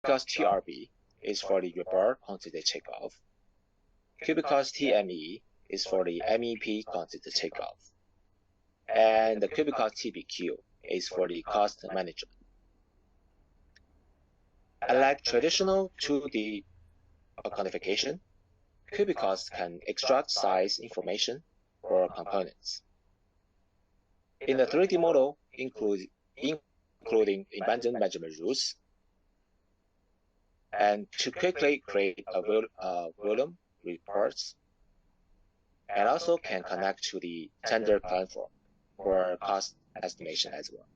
Cubicost TRB is for the report quantity takeoff. Cubicost TME is for the MEP quantity takeoff. And the Cubicost TBQ is for the cost management. Unlike traditional 2D quantification, Cubicost can extract size information for components. In the 3D model, including independent measurement rules, and to quickly create a volume reports, and also can connect to the tender platform for cost estimation as well.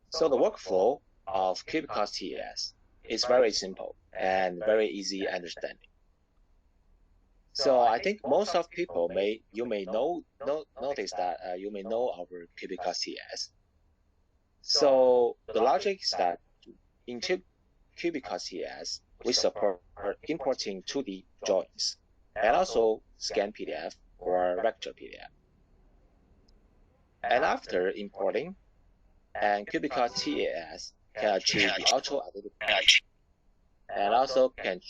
So the workflow of Cubicost TIO is very simple and very easy understanding. So I think most of people may notice that you may know our Cubicost TIO. So the logic is that in Cubicost TIO, we support importing 2D drawings and also scan PDF or vector PDF. And after importing, and Cubicost TIO can achieve the auto identification and also can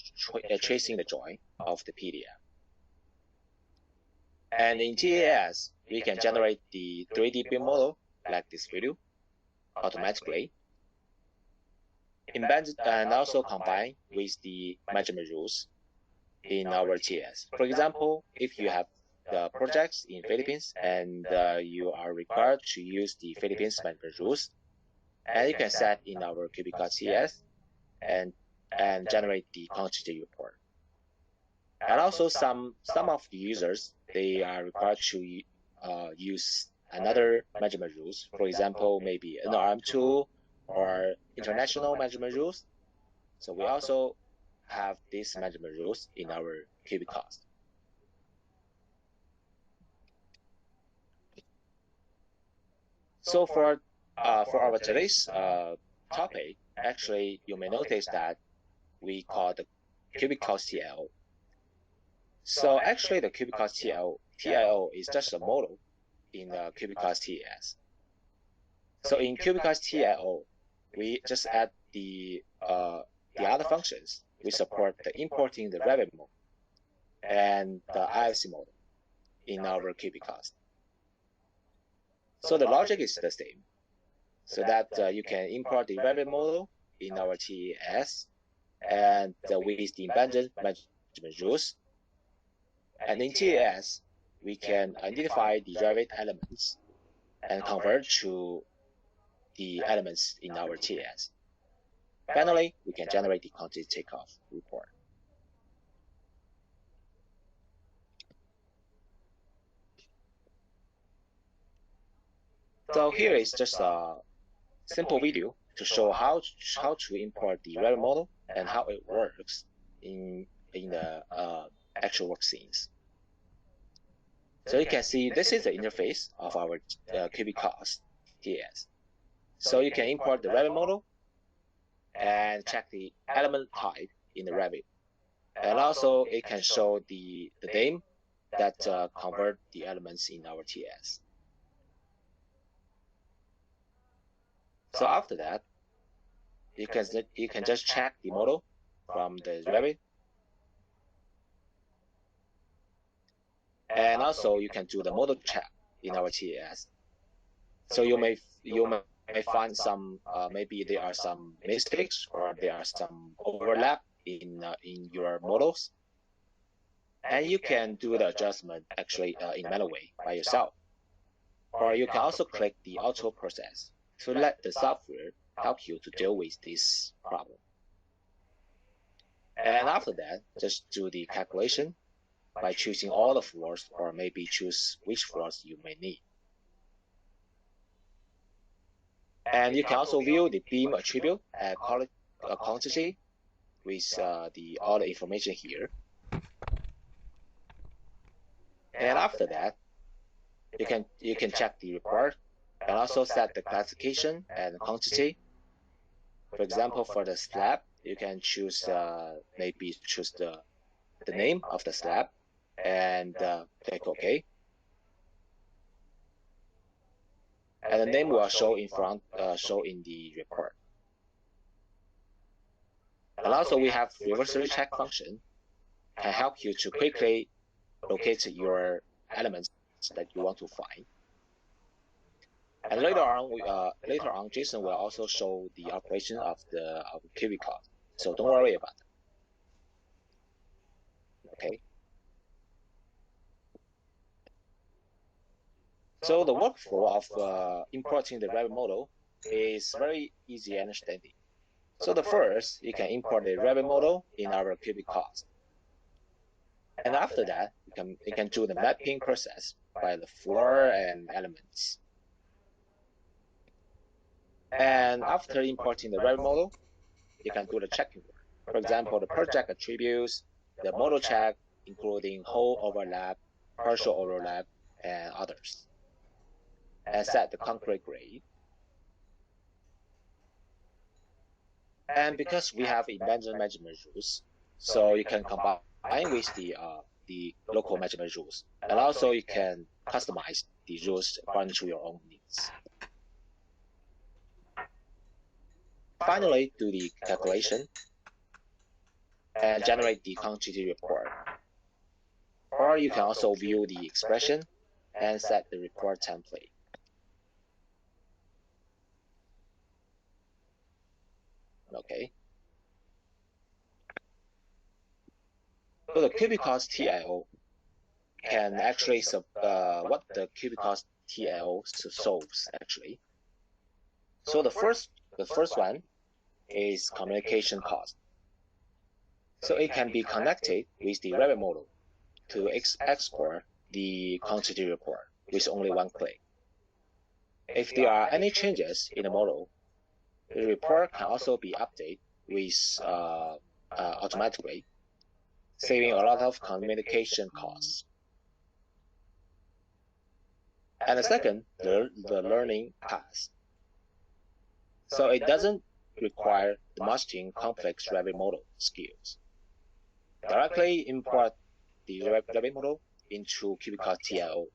tracing the drawing of the PDF. And in TIO, we can generate the 3D BIM model like this video automatically, embedded and also combine with the measurement rules in our TIO. For example, if you have the projects in Philippines and you are required to use the Philippines measurement rules, and you can set in our Cubicost TIO and generate the quantity report. And also some of the users, they are required to use another measurement rules, for example, maybe NRM2 or international measurement rules. So we also have these measurement rules in our Cubicost. So for our today's topic, actually, you may notice that we call the Cubicost TIO. So actually, the Cubicost TIO is just a model in the Cubicost TIO. So in Cubicost TIO, we just add the other functions. We support the importing the Revit model and the IFC model in our Cubicost. So the logic is the same, so that you can import the Revit model in our TIO and with the embedded measurement rules. And in TIO, we can identify the Revit elements and convert to the elements in our TIO. Finally, we can generate the quantity takeoff report. So here is just a simple video to show how to import the Revit model and how it works in the actual work scenes. So you can see this is the interface of our Cubicost TIO. So you can import the Revit model and check the element type in the Revit. And also it can show the name that convert the elements in our TIO. So after that, you can just check the model from the Revit. And also you can do the model check in our TIO. So you may find some maybe there are some mistakes or there are some overlap in your models, and you can do the adjustment actually in manual way by yourself, or you can also click the auto process to let the software help you to deal with this problem. And after that, just do the calculation by choosing all the floors, or maybe choose which floors you may need. And you can also view the BIM attribute and quantity with all the information here. And after that, you can check the report and also set the classification and quantity. For example, for the slab, you can choose maybe choose the name of the slab and click OK. and the name will show in front, show in the report. And also we have reverse recheck function, can help you to quickly locate your elements that you want to find. And later on, Jason will also show the operation of Cubicost. So don't worry about it. Okay. So the workflow of importing the Revit model is very easy understanding. So the first, you can import the Revit model in our Cubicost. And after that, you can do the mapping process by the floor and elements. And after importing the Revit model, you can do the checking work. For example, the project attributes, the model check, including whole overlap, partial overlap, and others. And set the concrete grade. And because we have embedded measurement rules, so you can combine with the local measurement rules. And also you can customize the rules according to your own needs. Finally, do the calculation and generate the quantity report. Or you can also view the expression and set the report template. Okay. So the Cubicost TIO can actually what the Cubicost TIO solves actually. So the first one is communication cost. So it can be connected with the Revit model to export the quantity report with only one click. If there are any changes in the model, the report can also be updated with automatically, saving a lot of communication costs. And the second, the learning path. So it doesn't require mastering complex Revit model skills. Directly import the Revit model into Cubicost TIO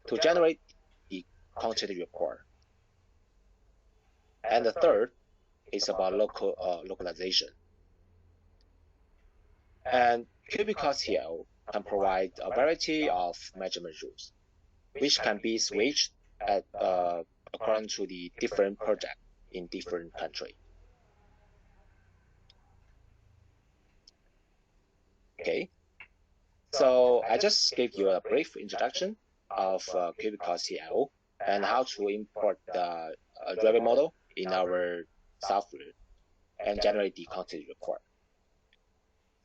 to generate the quantity report. And the third is about localization. And Cubicost TIO can provide a variety of measurement rules, which can be switched according to the different project in different countries. Okay, so I just gave you a brief introduction of Cubicost TIO and how to import the Revit model in our software and generate the quantity report.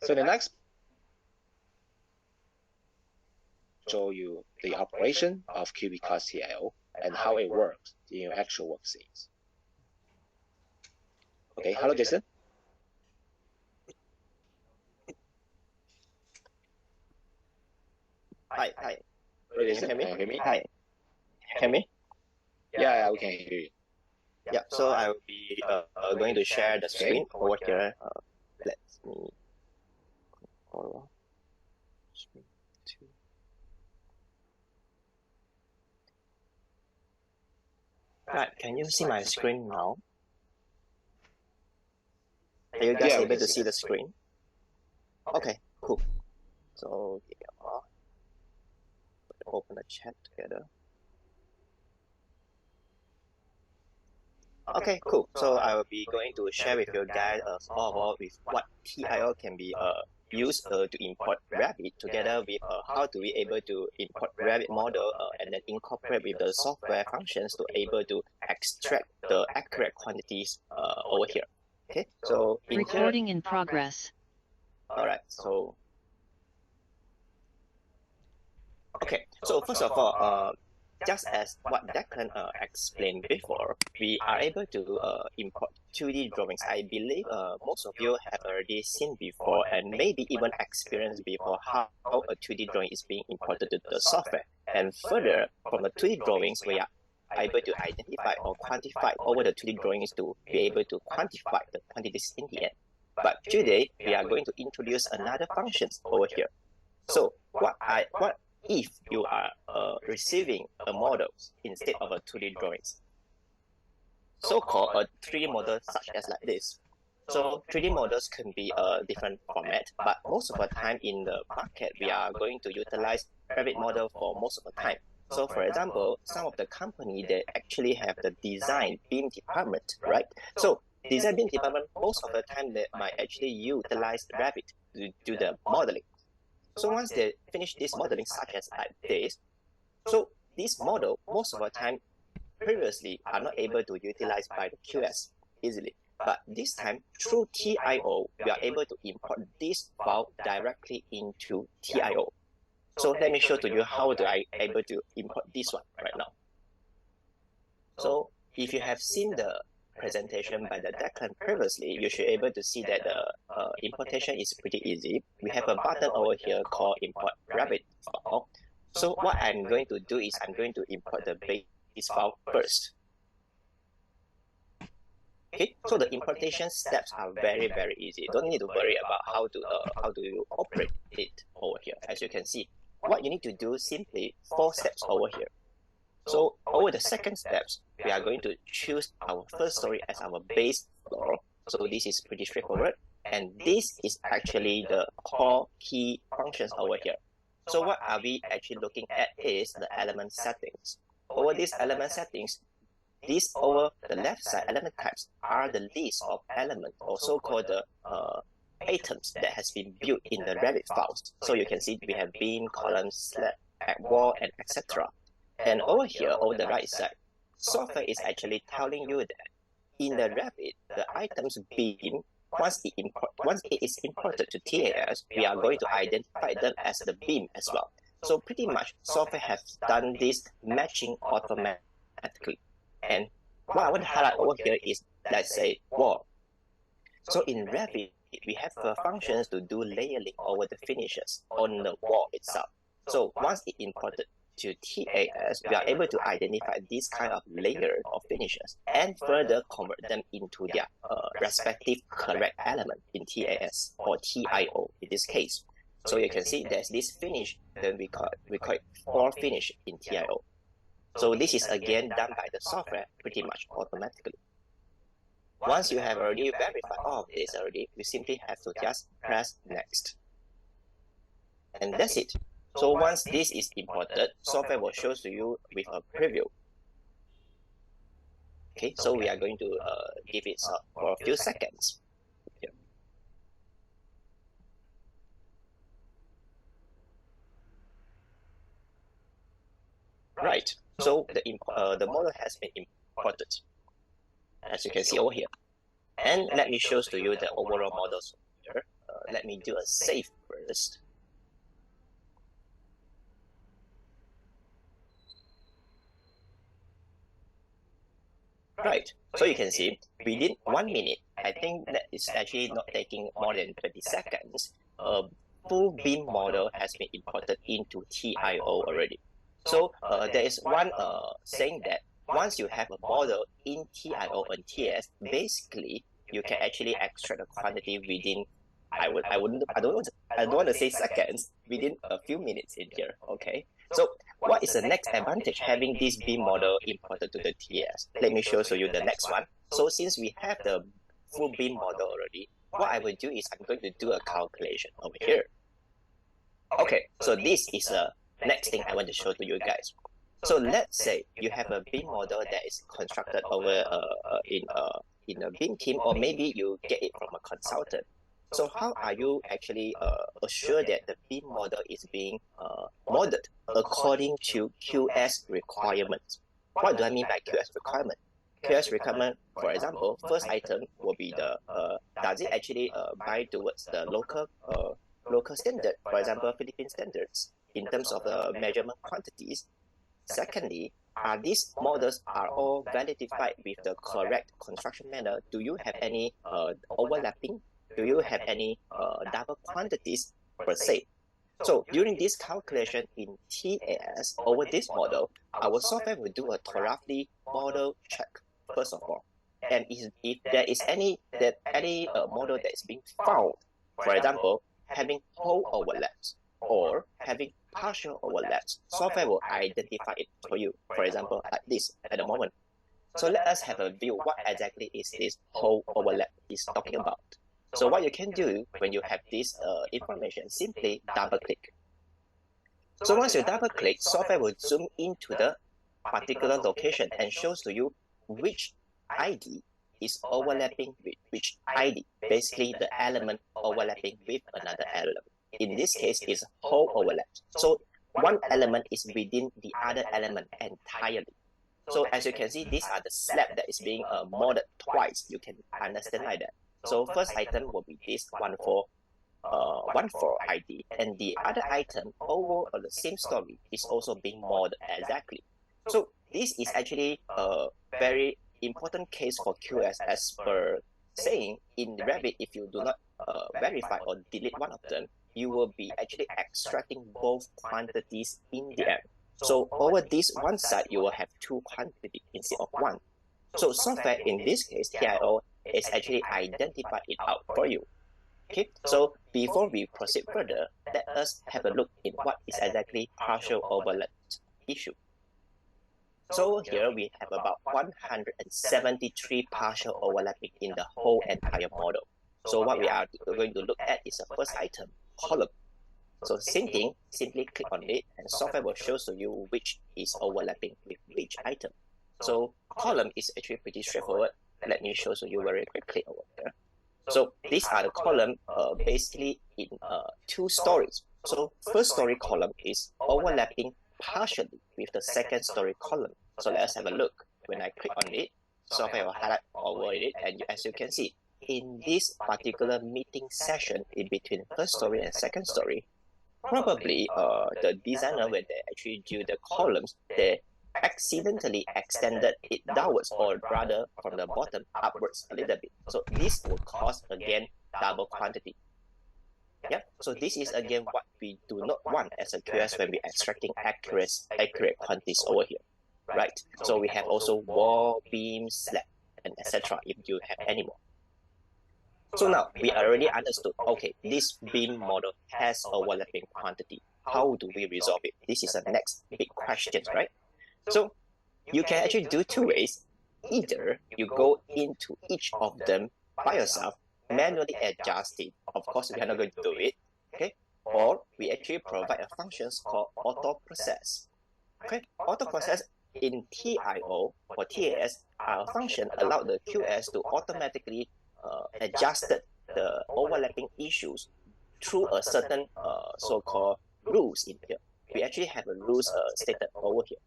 So the next show you the operation of Cubicost TIO and how it works in your actual work scenes. Okay, hello Jason. Hi. Jason, Can you hear me? Hi. Can you hear me? Yeah, we can hear you. Yeah, so I will be going to share the screen over here. Let me follow. Screen 2. Right, can you see my screen now? Are you guys able to see the screen? Okay, cool. So open the chat together. Okay, cool. So I will be going to share with you guys all with what TIO can be used to import Revit together with how to be able to import Revit model and then incorporate with the software functions to able to extract the accurate quantities over here. Okay, so recording in progress. All right, so okay, so first of all, just as what Declan explained before, we are able to import 2D drawings. I believe most of you have already seen before and maybe even experienced before how a 2D drawing is being imported to the software. And further, from the 2D drawings, we are able to identify or quantify over the 2D drawings to be able to quantify the quantities in the end. But today, we are going to introduce another functions over here. So what if you are receiving a model instead of a 2D drawings? so-called a 3D model such as like this. So 3D models can be a different format, but most of the time in the market, we are going to utilize Revit model for most of the time. So for example, some of the company, they actually have the design BIM department, right? So design BIM department, most of the time they might actually utilize Revit to do the modeling. So once they finish this modeling such as like this, so this model, most of the time, previously are not able to utilize by the QS easily. But this time, through TIO, we are able to import this file directly into TIO. So let me show to you how do I able to import this one right now. So if you have seen the presentation by the Declan previously, you should be able to see that the importation is pretty easy. We have a button over here called import Revit file. So what I'm going to do is I'm going to import the base file first. Okay, so the importation steps are very, very easy. Don't need to worry about how do you operate it over here. As you can see, what you need to do simply 4 steps over here. So over the second steps, we are going to choose our first story as our base floor. So this is pretty straightforward. And this is actually the core key functions over here. So what are we actually looking at is the element settings. Over these element settings, these over the left side element types are the list of elements, or so-called the items that has been built in the Revit files. So you can see we have beam, column, slab, wall, and etc. And over here, over the right side, software is actually telling you that in the Revit, the items beam, once it is imported to TAS, we are going to identify them as the beam as well. So pretty much software has done this matching automatically. And what I want to highlight over here is, let's say, wall. So in Revit, we have functions to do layering over the finishes on the wall itself. So once it imported to TAS, we are able to identify this kind of layer of finishes and further convert them into their respective correct element in TAS or TIO in this case. So you can see there's this finish, then we call it for finish in TIO. So this is again done by the software pretty much automatically. Once you have already verified all of this already, we simply have to just press next. And that's it. So once this is imported, software will show to you with a preview. Okay, so we are going to give it for a few seconds. Here. Right. So the model has been imported, as you can see over here. And let me show to you the overall models here. Let me do a save first. Right. So you can see within 1 minute, I think that is actually not taking more than 20 seconds. A full BIM model has been imported into TIO already. So there is one saying that once you have a model in TIO and TS, basically you can actually extract the quantity within I don't want to say seconds, within a few minutes in here. Okay. So what is the next advantage having this BIM model imported to the TS? Let me show you the next one. So since we have the full BIM model already, what I will do is I'm going to do a calculation over here. Okay, so this is the next thing I want to show to you guys. So let's say you have a BIM model that is constructed over in a BIM team, or maybe you get it from a consultant. So how are you actually assured that the BIM model is being modeled according to QS requirements? What do I mean by QS requirement? QS requirement, for example, first item will be the does it actually bind towards the local standard, for example, Philippine standards in terms of the measurement quantities. Secondly, are these models are all validated with the correct construction manner? Do you have any overlapping? Do you have any double quantities per se? So during this calculation in TAS over this model, our software will do a thoroughly model check first of all. And if there is any model that is being found, for example, having whole overlaps or having partial overlaps, software will identify it for you. For example, like this at the moment. So let us have a view what exactly is this whole overlap is talking about. So what you can do when you have this information, simply double click. So once you double click, software will zoom into the particular location and shows to you which ID is overlapping with which ID, basically the element overlapping with another element. In this case, it's whole overlap. So one element is within the other element entirely. So as you can see, these are the slab that is being modded twice. You can understand like that. So first item will be this 14 ID, and the other item over the same story is also being modded exactly. So this is actually a very important case for QS, as per saying in Revit, if you do not verify or delete one of them, you will be actually extracting both quantities in the end. So over this one side, you will have two quantities instead of one. So software, in this case, TIO, is actually identify it out for you. Okay, so before we proceed further, let us have a look in what is exactly partial overlap issue. So here we have about 173 partial overlapping in the whole entire model. So what we are going to look at is the first item, column. So same thing, simply click on it and software will show to you which is overlapping with which item. So column is actually pretty straightforward. Let me show to you very quickly over here. So these are the column basically in two stories. So first story column is overlapping partially with the second story column. So let us have a look. When I click on it, software will highlight over it, and as you can see, in this particular meeting session in between first story and second story, probably the designer, when they actually do the columns, they accidentally extended it downwards, or rather from the bottom upwards a little bit. So this will cause again double quantity. Yeah, so this is again what we do not want as a QS when we're extracting accurate quantities over here, right? So we have also wall, beam, slab, and etc. if you have any more. So now we already understood, okay, this BIM model has overlapping quantity. How do we resolve it? This is the next big question, right? So you can actually do two ways. Either you go into each of them by yourself, manually adjust it. Of course, we are not going to do it, okay? Or we actually provide a function called auto process. Okay, auto process in TIO or TAS are a function allow the QS to automatically adjust the overlapping issues through a certain so-called rules in here. We actually have a rules stated over here.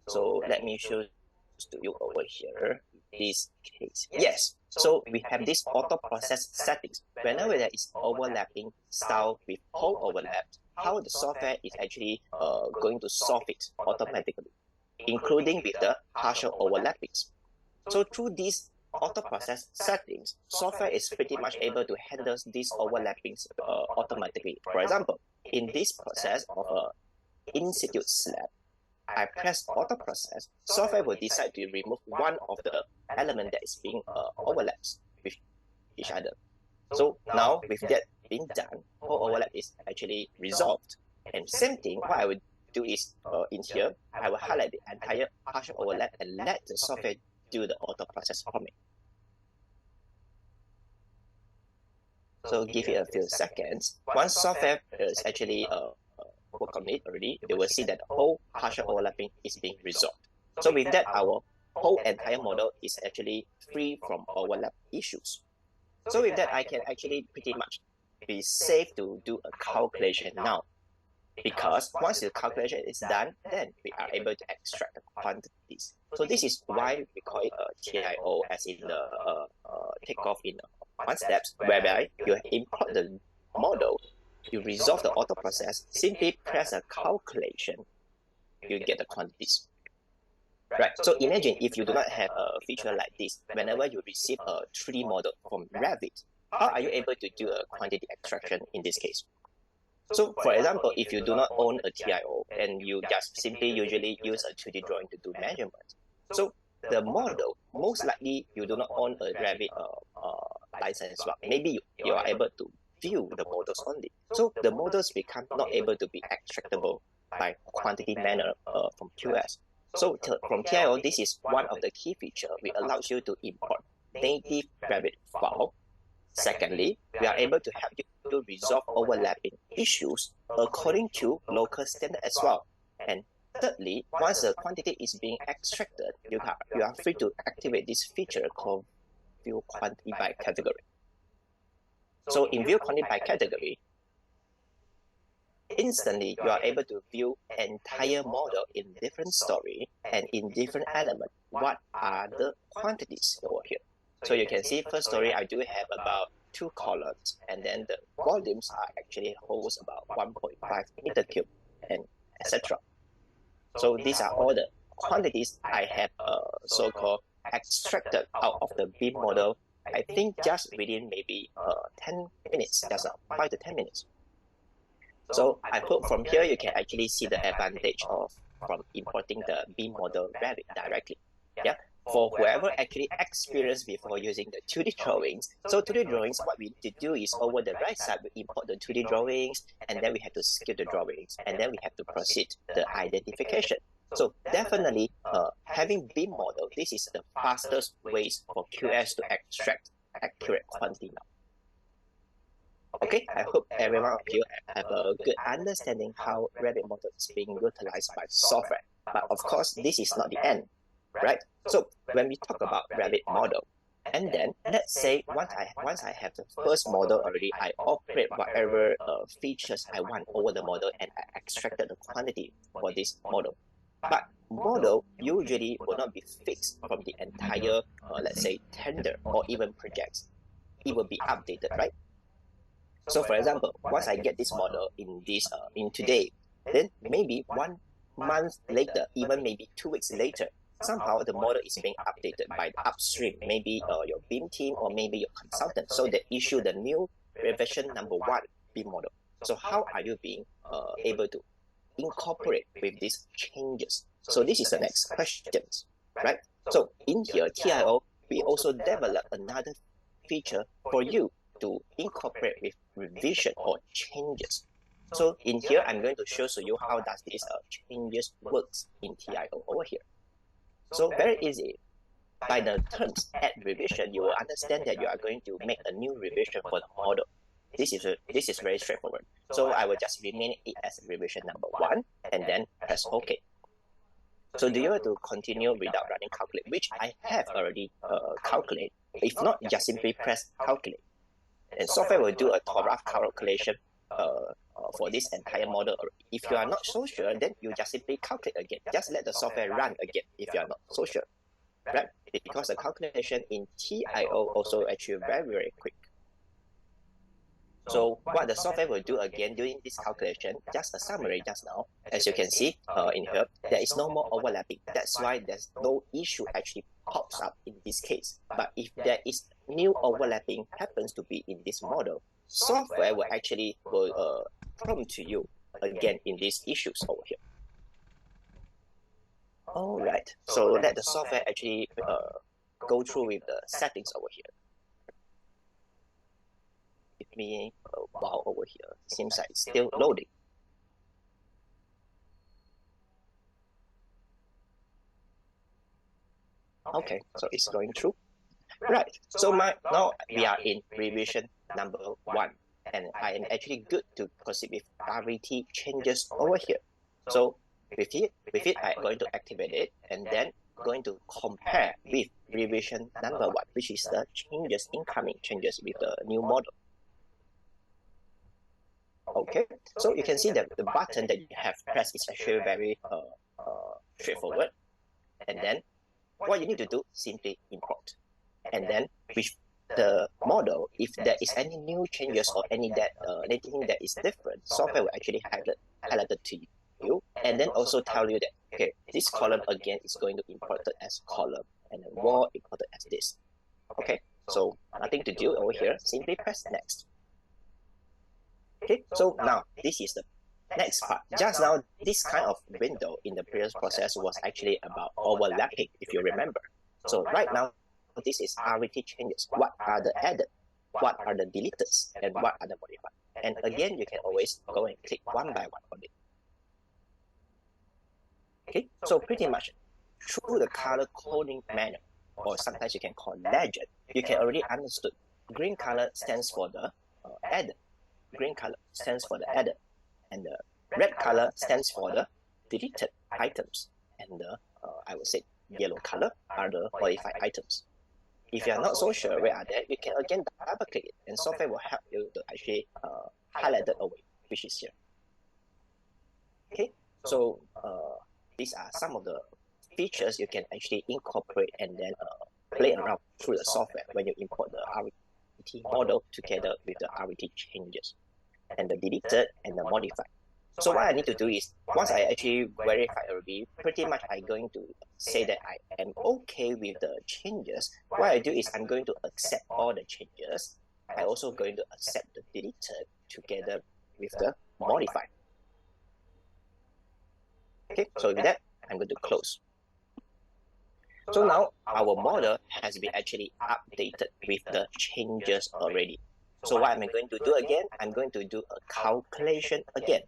So let me show to you over here this case. Yes, so we have this auto process settings. Whenever there is overlapping style with whole overlap, how the software is actually going to solve it automatically, including with the partial overlappings. So through these auto process settings, software is pretty much able to handle these overlappings automatically. For example, in this process of a institute slab, I press auto process, software will decide to remove one of the element that is being overlaps with each other. So now with that being done, whole overlap is actually resolved. And same thing, what I would do is in here, I will highlight the entire partial overlap and let the software do the auto process for me. So give it a few seconds. Once software is actually work on it already, they will see that the whole partial overlapping is being resolved. So with that, our whole entire model is actually free from overlap issues. So with that, I can actually pretty much be safe to do a calculation now. Because once the calculation is done, then we are able to extract the quantities. So this is why we call it a TIO, as in the takeoff in one steps, whereby you import the model, you resolve the auto process, simply press a calculation, you get the quantities. Right, so imagine if you do not have a feature like this, whenever you receive a 3D model from Revit, how are you able to do a quantity extraction in this case? So for example, if you do not own a TIO and you just simply usually use a 2D drawing to do measurement, so the model, most likely you do not own a Revit license, but maybe you are able to view the models only. So the models become not able to be extractable by quantity manner from QS. So from TIO, this is one of the key features. We allows you to import native Revit file. Secondly, we are able to help you to resolve overlapping issues according to local standard as well. And thirdly, once the quantity is being extracted, you are free to activate this feature called View Quantity by Category. So in View Quantity by Category, instantly you are able to view entire model in different story and in different elements. What are the quantities over here? So you can see first story I do have about 2 columns, and then the volumes are actually holds about 1.5 meter cube and etc. So these are all the quantities I have so-called extracted out of the BIM model. I think just within maybe 10 minutes, just 5 to 10 minutes. So I hope from here you can actually see the advantage of from importing the BIM model Revit directly. Yeah, for whoever actually experienced before using the 2D drawings. So 2D drawings, what we need to do is over the right side, we import the 2D drawings, and then we have to scale the drawings, and then we have to proceed the identification. So definitely having BIM model, this is the fastest ways for QS to extract accurate quantity now. Okay, I hope every one of you have a good understanding how Revit model is being utilized by software. But of course, this is not the end, right? So when we talk about Revit model, and then let's say once I have the first model already, I operate whatever features I want over the model, and I extracted the quantity for this model. But model usually will not be fixed from the entire, let's say, tender or even projects. It will be updated, right? So for example, once I get this model in today, then maybe 1 month later, even maybe 2 weeks later, somehow the model is being updated by the upstream, maybe your BIM team or maybe your consultant. So they issue the new revision number 1 BIM model. So how are you being able to incorporate with these changes? So this is the next question, right? So in here, TIO, we also develop another feature for you to incorporate with revision or changes. So in here, I'm going to show you how does this changes works in TIO over here. So very easy. By the terms add revision, you will understand that you are going to make a new revision for the model. This is very straightforward. So I will just rename it as revision number 1 and then press OK. So do you want to continue without running calculate, which I have already calculated. If not, just simply press calculate. And software will do a rough calculation for this entire model. If you are not so sure, then you just simply calculate again. Just let the software run again if you are not so sure, right? Because the calculation in TIO also actually very, very quick. So what the software will do again during this calculation, just a summary just now, as you can see in here, there is no more overlapping. That's why there's no issue actually pops up in this case. But if there is new overlapping happens to be in this model, software will actually prompt to you again in these issues over here. All right, so let the software actually go through with the settings over here. Give me a while over here. Seems like it's still loading. Okay, so it's going through. Right, so now we are in revision number 1, and I am actually good to proceed with RVT changes over here. So with it, I'm going to activate it, and then going to compare with revision number 1, which is the changes, incoming changes with the new model. Okay, so you can see that the button that you have pressed is actually very straightforward. And then what you need to do, simply import. And then with the model, if there is any new changes or anything that is different, software will actually highlight it to you, and then also tell you that, okay, this column again is going to be imported as column, and then wall imported as this. Okay, so nothing to do over here, simply press next. Okay, so now this is the next part. Just now, this kind of window in the previous process was actually about overlapping, if you remember. So right now, this is RVT changes. What are the added? What are the deleted? And what are the modified? And again, you can always go and click one by one on it. Okay, so pretty much through the color coding manner, or sometimes you can call legend, you can already understood green color stands for the added. Green color stands for the added, and the red color stands for the deleted items, and the I would say yellow color are the modified items. If you are not so sure where are they, you can again double click it, and software will help you to actually highlight it away, which is here. Okay, so these are some of the features you can actually incorporate and then play around through the software when you import the RET model together with the RET changes and the deleted and the modified. So what I need to do is, once I actually verify a review, pretty much I'm going to say that I am okay with the changes. What I do is I'm going to accept all the changes. I'm also going to accept the deleted together with the modified. Okay, so with that, I'm going to close. So now our model has been actually updated with the changes already. So what am I going to do again? I'm going to do a calculation again.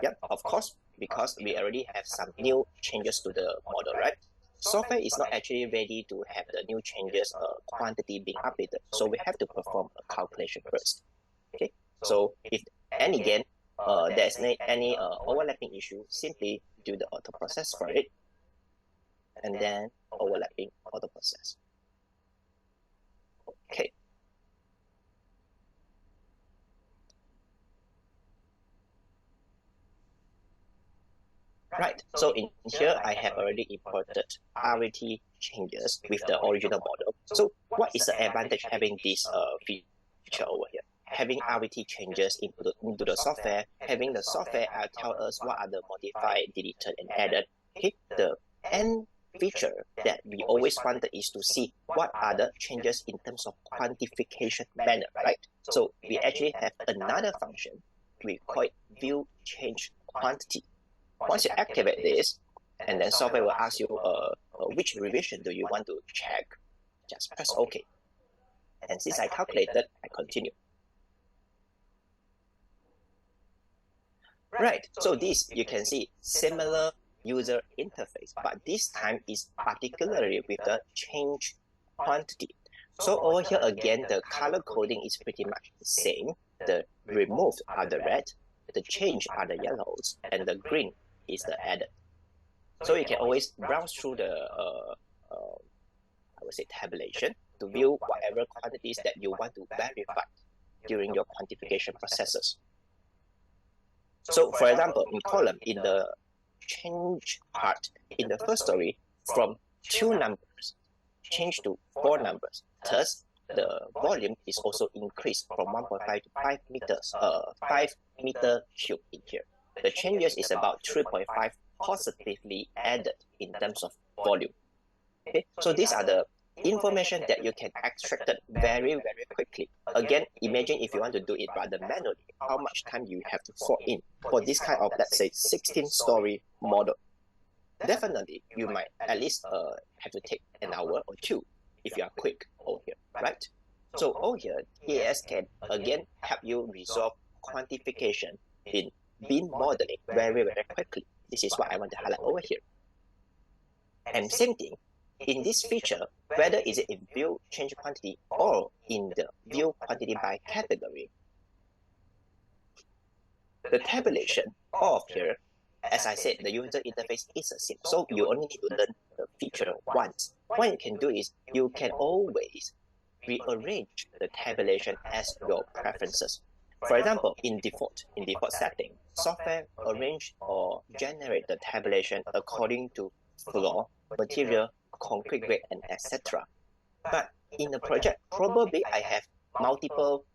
Yep, of course, because we already have some new changes to the model, right? Software is not actually ready to have the new changes quantity being updated. So we have to perform a calculation first. Okay, so if and again there's any overlapping issue, simply do the auto process for it, and then overlapping auto process. Okay. Right, so in here I have already imported RET changes with the original model. So what is the advantage having this feature over here? Having RET changes into the software, having the software tell us what are the modified, deleted, and added. Okay, the end feature that we always wanted is to see what are the changes in terms of quantification manner, right? So we actually have another function, we call it view change quantity. Once you activate this, and then software will ask you which revision do you want to check, just press OK. And since I calculated, I continue. Right, so this you can see similar user interface, but this time is particularly with the change quantity. So over here again, the color coding is pretty much the same. The removed are the red, the change are the yellows, and the green is the added. So you can always browse through the I would say tabulation to view whatever quantities that you want to verify during your quantification processes. So for example, in column, in the change part, in the first story, from 2 numbers change to 4 numbers. Thus, the volume is also increased from 1.5 to 5 meters, 5 meter cube in here. The changes is about 3.5 positively added in terms of volume. Okay, so these are the information that you can extract it very, very quickly. Again, imagine if you want to do it rather manually, how much time you have to throw in for this kind of, let's say, 16-story model. Definitely, you might at least have to take an hour or 2 if you are quick over here, right? So over here, TAS can again help you resolve quantification in BIM modeling very, very quickly. This is what I want to highlight over here. And same thing, in this feature, whether is it in view change quantity or in the view quantity by category, the tabulation of here, as I said, the user interface is the same. So you only need to learn the feature once. What you can do is you can always rearrange the tabulation as your preferences. For example, in default setting, software arrange or generate the tabulation according to floor, material, concrete grade, and etc. But in the project, probably I have multiple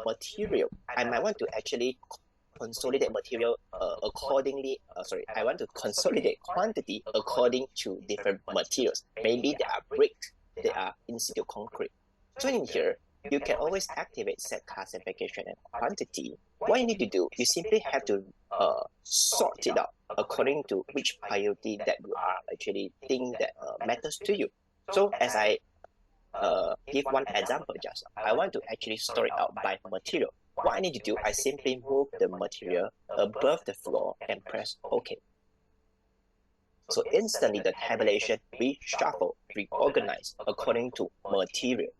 material. I might want to actually consolidate material accordingly. I want to consolidate quantity according to different materials. Maybe they are bricks, they are in situ concrete. So in here, you can always activate set classification and quantity. What you need to do, you simply have to sort it out according to which priority that you are actually think that matters to you. So as I give one example just now, I want to actually store it out by material. What I need to do, I simply move the material above the floor and press OK. So instantly the tabulation reshuffle, reorganize according to material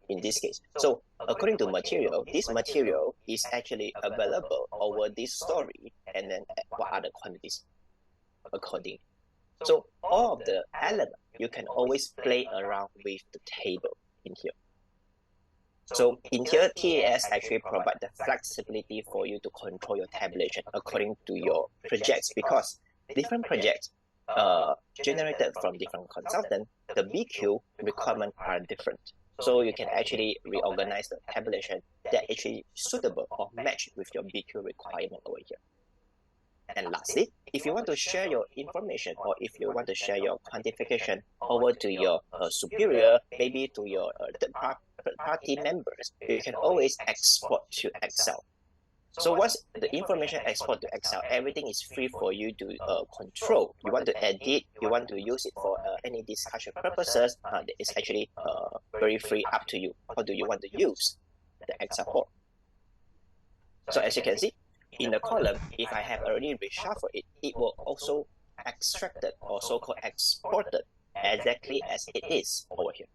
in this case. So according to material, this material is actually available over this story, and then what are the quantities according. So all of the elements, you can always play around with the table in here. So in here, TAS actually provide the flexibility for you to control your tabulation according to your projects, because different projects generated from different consultants, the BQ requirements are different. So you can actually reorganize the tabulation that actually suitable or match with your BQ requirement over here. And lastly, if you want to share your information, or if you want to share your quantification over to your superior, maybe to your third-party members, you can always export to Excel. So once the information export to Excel, everything is free for you to control. You want to edit, you want to use it for any discussion purposes, it's actually very free, up to you. How do you want to use the Excel form? So as you can see, in the column, if I have already reshuffled it, it will also extracted or so-called exported exactly as it is over here.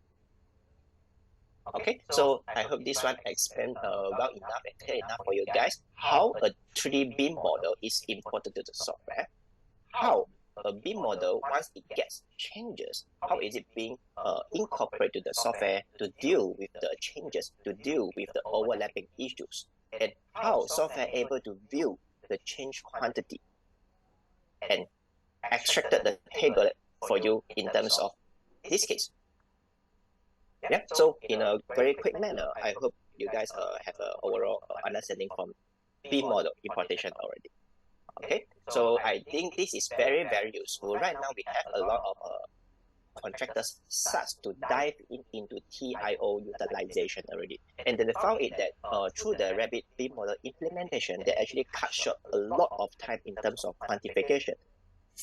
Okay, so I hope this one explained well enough and clear enough for you guys how a 3D BIM model is imported to the software, how a BIM model, once it gets changes, how is it being incorporated to the software to deal with the changes, to deal with the overlapping issues, and how software able to view the change quantity and extracted the table for you in terms of this case. Yeah, so in a very quick manner, I hope you guys have an overall understanding from BIM model importation already. Okay, so I think this is very, very useful. Right now, we have a lot of contractors start to dive into TIO utilization already. And then they found it that through the Rabbit BIM model implementation, they actually cut short a lot of time in terms of quantification.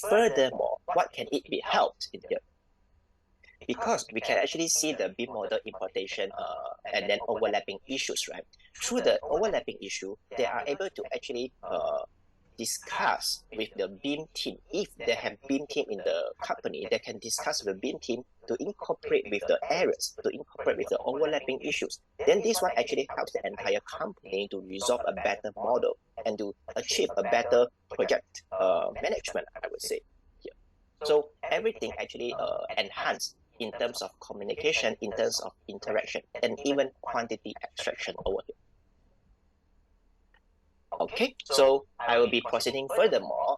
Furthermore, what can it be helped in here? Because we can actually see the BIM model importation and then overlapping issues, right? Through the overlapping issue, they are able to actually discuss with the BIM team. If they have BIM team in the company, they can discuss with the BIM team to incorporate with the errors, to incorporate with the overlapping issues. Then this one actually helps the entire company to resolve a better model and to achieve a better project management, I would say here. So everything actually enhanced in terms of communication, in terms of interaction, and even quantity extraction over here. Okay, so I will be proceeding furthermore.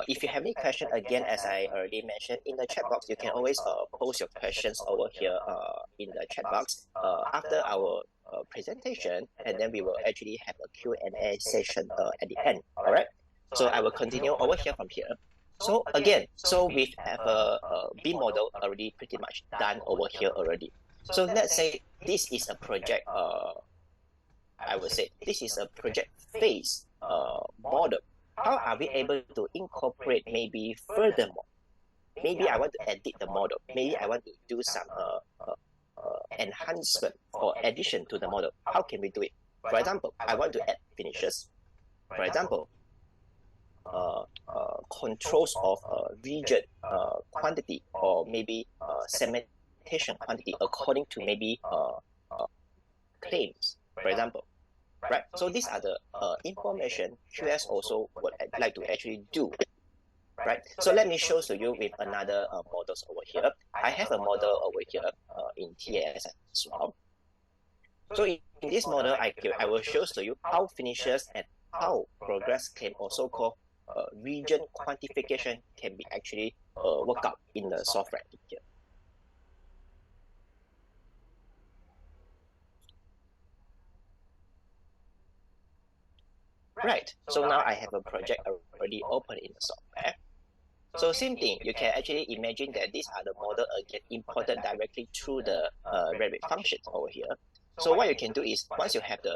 If you have any question, again, as I already mentioned in the chat box, you can always post your questions over here in the chat box after our presentation, and then we will actually have a Q&A session at the end. All right, so I will continue over here from here. So again, so we have a BIM model already pretty much done over here already. So let's say this is a project. I would say this is a project phase model. How are we able to incorporate maybe furthermore? Maybe I want to edit the model. Maybe I want to do some enhancement or addition to the model. How can we do it? For example, I want to add finishes. For example, controls of region quantity, or maybe segmentation quantity according to maybe claims, for example, right? So these are the information QS also would like to actually do, right? So let me show to you with another models over here. I have a model over here in TAS as well. So in this model, I will show to you how finishes and how progress claim, also called region quantification, can be actually worked out in the software here. Right, so now I have a project already open in the software. So same thing, you can actually imagine that these are the model again imported directly through the Revit functions over here. So what you can do is, once you have the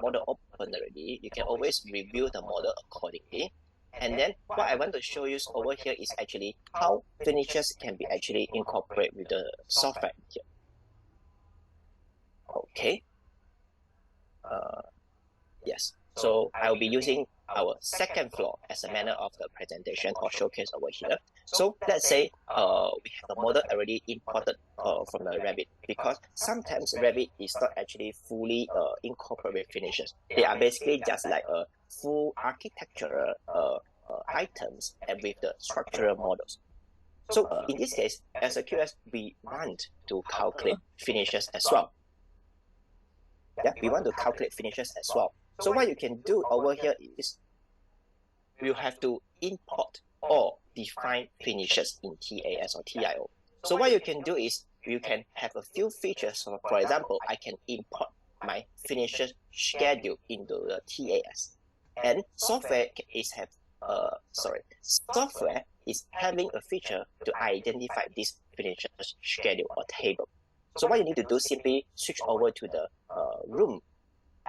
model open already, you can always review the model accordingly. And then what I want to show you over here is actually how finishes can be actually incorporated with the software here. Okay. Yes. So I'll be using our second floor as a manner of the presentation or showcase over here. So let's say we have the model already imported from the Revit, because sometimes Revit is not actually fully incorporated finishes. They are basically just like a full architectural items and with the structural models. So in this case, as a QS, we want to calculate finishes as well. Yeah, we want to calculate finishes as well. So what you can do over here is you have to import or define finishes in TAS or TIO. So what you can do is you can have a few features. So for example, I can import my finishes schedule into the TAS, and software is having a feature to identify this finishes schedule or table. So what you need to do, simply switch over to the room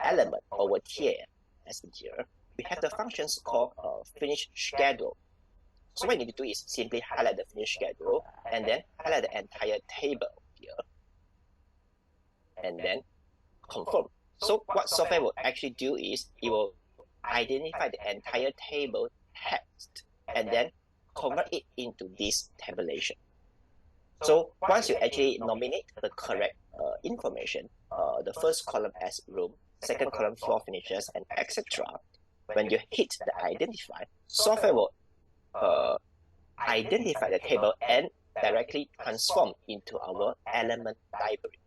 element over TAS in here. We have the functions called finish schedule. So what you need to do is simply highlight the finish schedule and then highlight the entire table here and then confirm. So what software will actually do is it will identify the entire table text and then convert it into this tabulation. So once you actually nominate the correct information, the first column as room, second column floor finishes, and etc. When you hit the identify, software will identify the table and directly transform into our element library.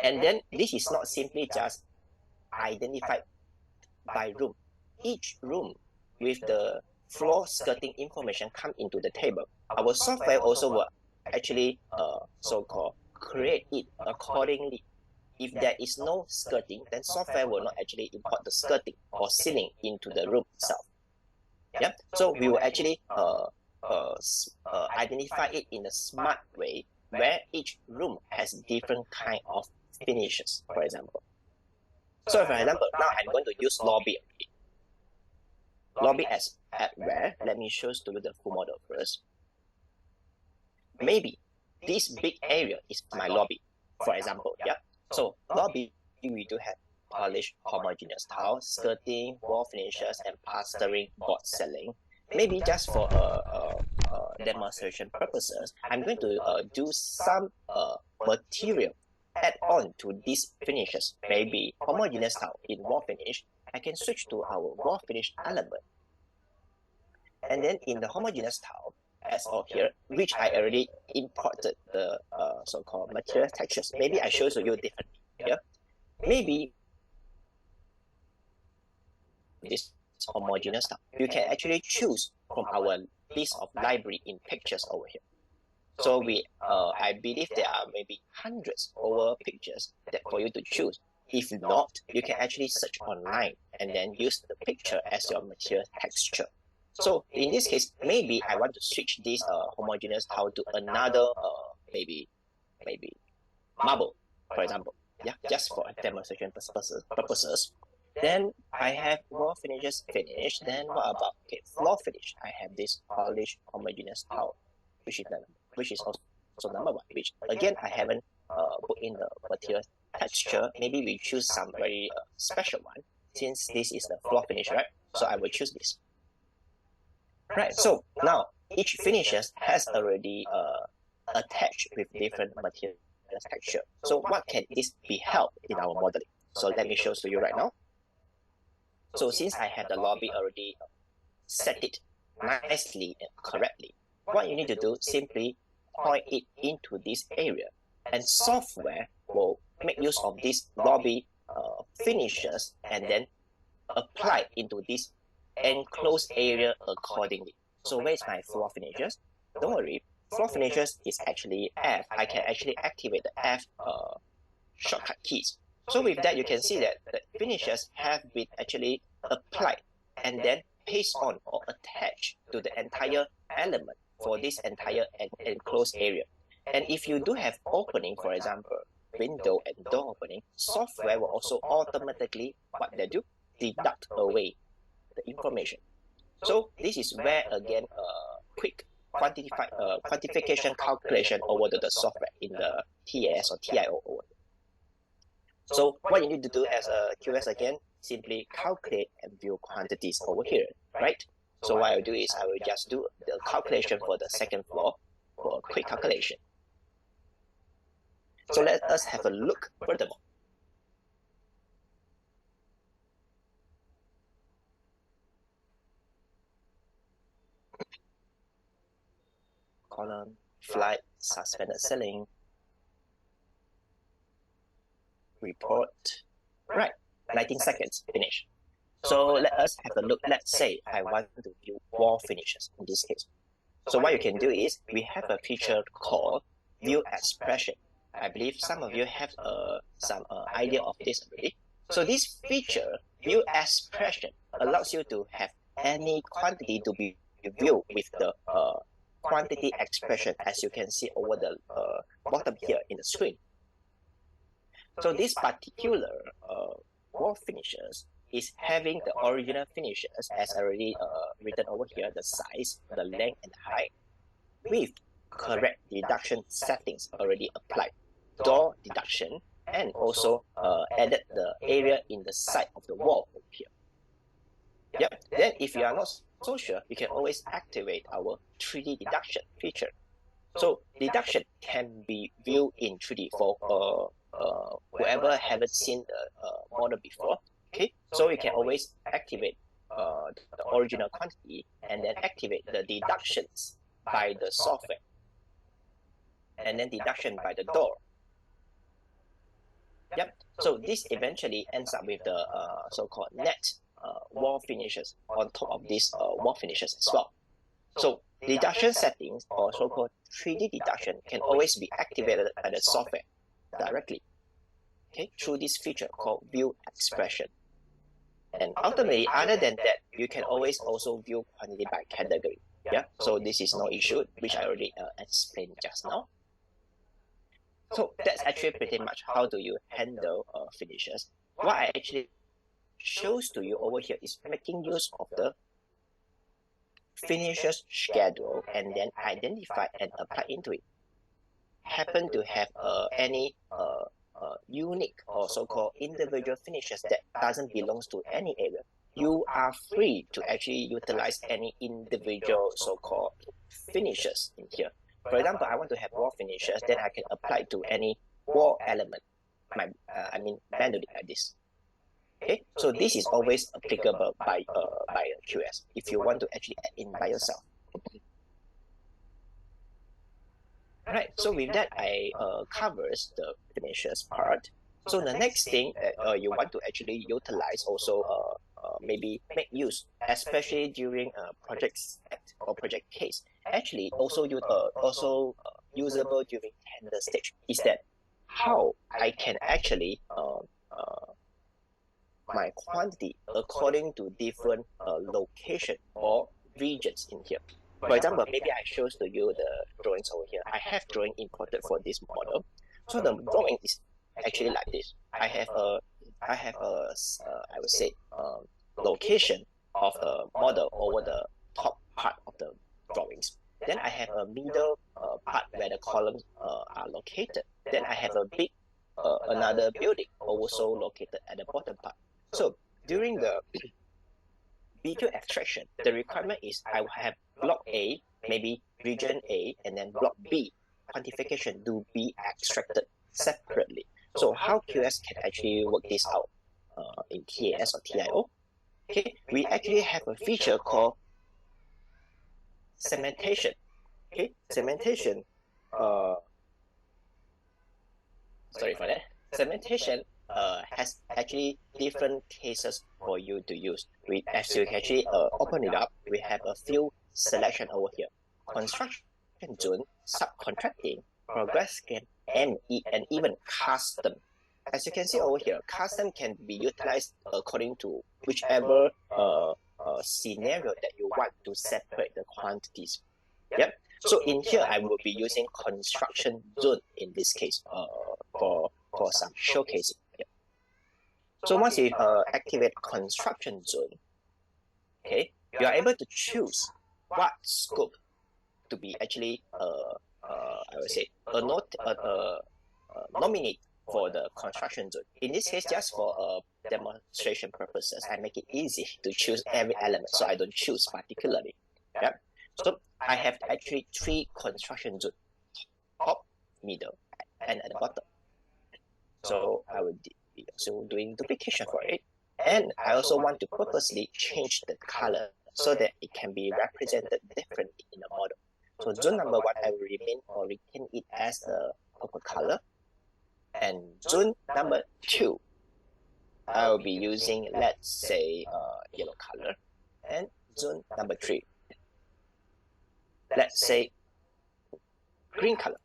And then this is not simply just identified by room. Each room with the floor skirting information come into the table. Our software also will actually so-called create it accordingly. If there is no skirting, then software will not actually import the skirting or ceiling into the room itself. Yeah, so we will actually identify it in a smart way where each room has different kind of finishes, for example. So for example, now I'm going to use lobby. Lobby as at where? Let me show you the full model first. Maybe this big area is my lobby, for example. Yeah. So lobby, we do have polished homogeneous tile, skirting, wall finishes, and plastering, board ceiling. Maybe just for demonstration purposes, I'm going to do some material add on to these finishes. Maybe homogeneous tile in wall finish, I can switch to our wall finish element. And then in the homogeneous tile, as of here, which I already imported the so-called material textures. Maybe I show you differently here. Maybe this homogeneous tile, you can actually choose from our list of library in pictures over here. So we, I believe there are maybe hundreds over pictures that for you to choose. If not, you can actually search online and then use the picture as your material texture. So in this case, maybe I want to switch this homogeneous tile to another maybe marble, for example. Yeah, just for demonstration purposes. Then I have wall finishes finished. Then what about floor finish? I have this polished homogeneous tile, which is also number one. Which again I haven't put in the material texture. Maybe we choose some very special one, since this is the floor finish, right? So I will choose this. Right, so now each finishes has already attached with different material texture. So what can this be helped in our modeling? So let me show to you right now. So since I have the lobby already set it nicely and correctly, what you need to do, simply point it into this area, and software will make use of this lobby finishes and then apply into this enclosed area accordingly. So where's my floor finishes? Don't worry, floor finishes is actually F. I can actually activate the F shortcut keys. So with that, you can see that the finishes have been actually applied and then paste on or attached to the entire element for this entire enclosed area. And if you do have opening, for example, window and door opening, software will also automatically, what they do, deduct away the information. So this is where again quick quantification calculation over the software in the TAS or TIO over. So what you need to do as a QS again, simply calculate and view quantities over here, right? So what I'll do is I will just do the calculation for the second floor for a quick calculation. So let us have a look furthermore. Column, flight, suspended ceiling, report, right, 19 seconds, finish. So let us have a look. Let's say I want to view wall finishes in this case. So what you can do is we have a feature called view expression. I believe some of you have some idea of this already. So this feature, view expression, allows you to have any quantity to be viewed with the quantity expression, as you can see over the bottom here in the screen. So this particular wall finishes is having the original finishes as already written over here, the size, the length, and the height, with correct deduction settings already applied, door deduction, and also added the area in the side of the wall over here. Yep. Then if you are not so sure, you can always activate our 3D deduction feature. So deduction can be viewed in 3D for whoever haven't seen the model before. Okay, so you can always activate the original quantity and then activate the deductions by the software, and then deduction by the door. Yep. So this eventually ends up with the so-called net wall finishes on top of these wall finishes as well. So deduction settings, or so-called 3D deduction, can always be activated by the software directly, okay, through this feature called view expression. And ultimately, other than that, you can always also view quantity by category. Yeah, so this is no issue, which I already explained just now. So that's actually pretty much how do you handle finishes. What I actually shows to you over here is making use of the finishes schedule and then identify and apply into it. Happen to have any unique or so-called individual finishes that doesn't belong to any area, you are free to actually utilize any individual so-called finishes in here. For example, I want to have wall finishes, then I can apply to any wall element, manually like this. Okay, so this is always applicable by QS if you want to actually add in by yourself. Right, so with that, I covers the finishes part. So the next thing that you want to actually utilize also maybe make use, especially during project set or project case, actually also usable during tender stage, is that how I can actually my quantity according to different location or regions in here. For example, maybe I shows to you the drawings over here. I have drawing imported for this model. So the drawing is actually like this. I have a I would say location of the model over the top part of the drawings. Then I have a middle part where the columns are located. Then I have a big another building also located at the bottom part. So during the video extraction, the requirement is I will have block A, maybe region A, and then block B quantification to be extracted separately. So how QS can actually work this out in TAS or TIO? Okay, we actually have a feature called segmentation. Okay, segmentation. Sorry for that. Segmentation has actually different cases for you to use. As you can actually open it up, we have a few selection over here: construction zone, subcontracting, progress scan, and even custom. As you can see over here, custom can be utilized according to whichever scenario that you want to separate the quantities. Yep. So in here, I will be using construction zone in this case for some showcasing. Yep. So once you activate construction zone, okay, you are able to choose what scope to be actually I would say nominate for the construction zone. In this case, just for demonstration purposes, I make it easy to choose every element, so I don't choose particularly. Yeah. So I have actually 3 construction zones: top, middle, and at the bottom. So I will be also doing duplication for it. And I also want to purposely change the color so that it can be represented differently in the model. So zone number 1, I will remain or retain it as the purple color. And zone number 2, I will be using, let's say, yellow color. And zone number 3, let's say, green color,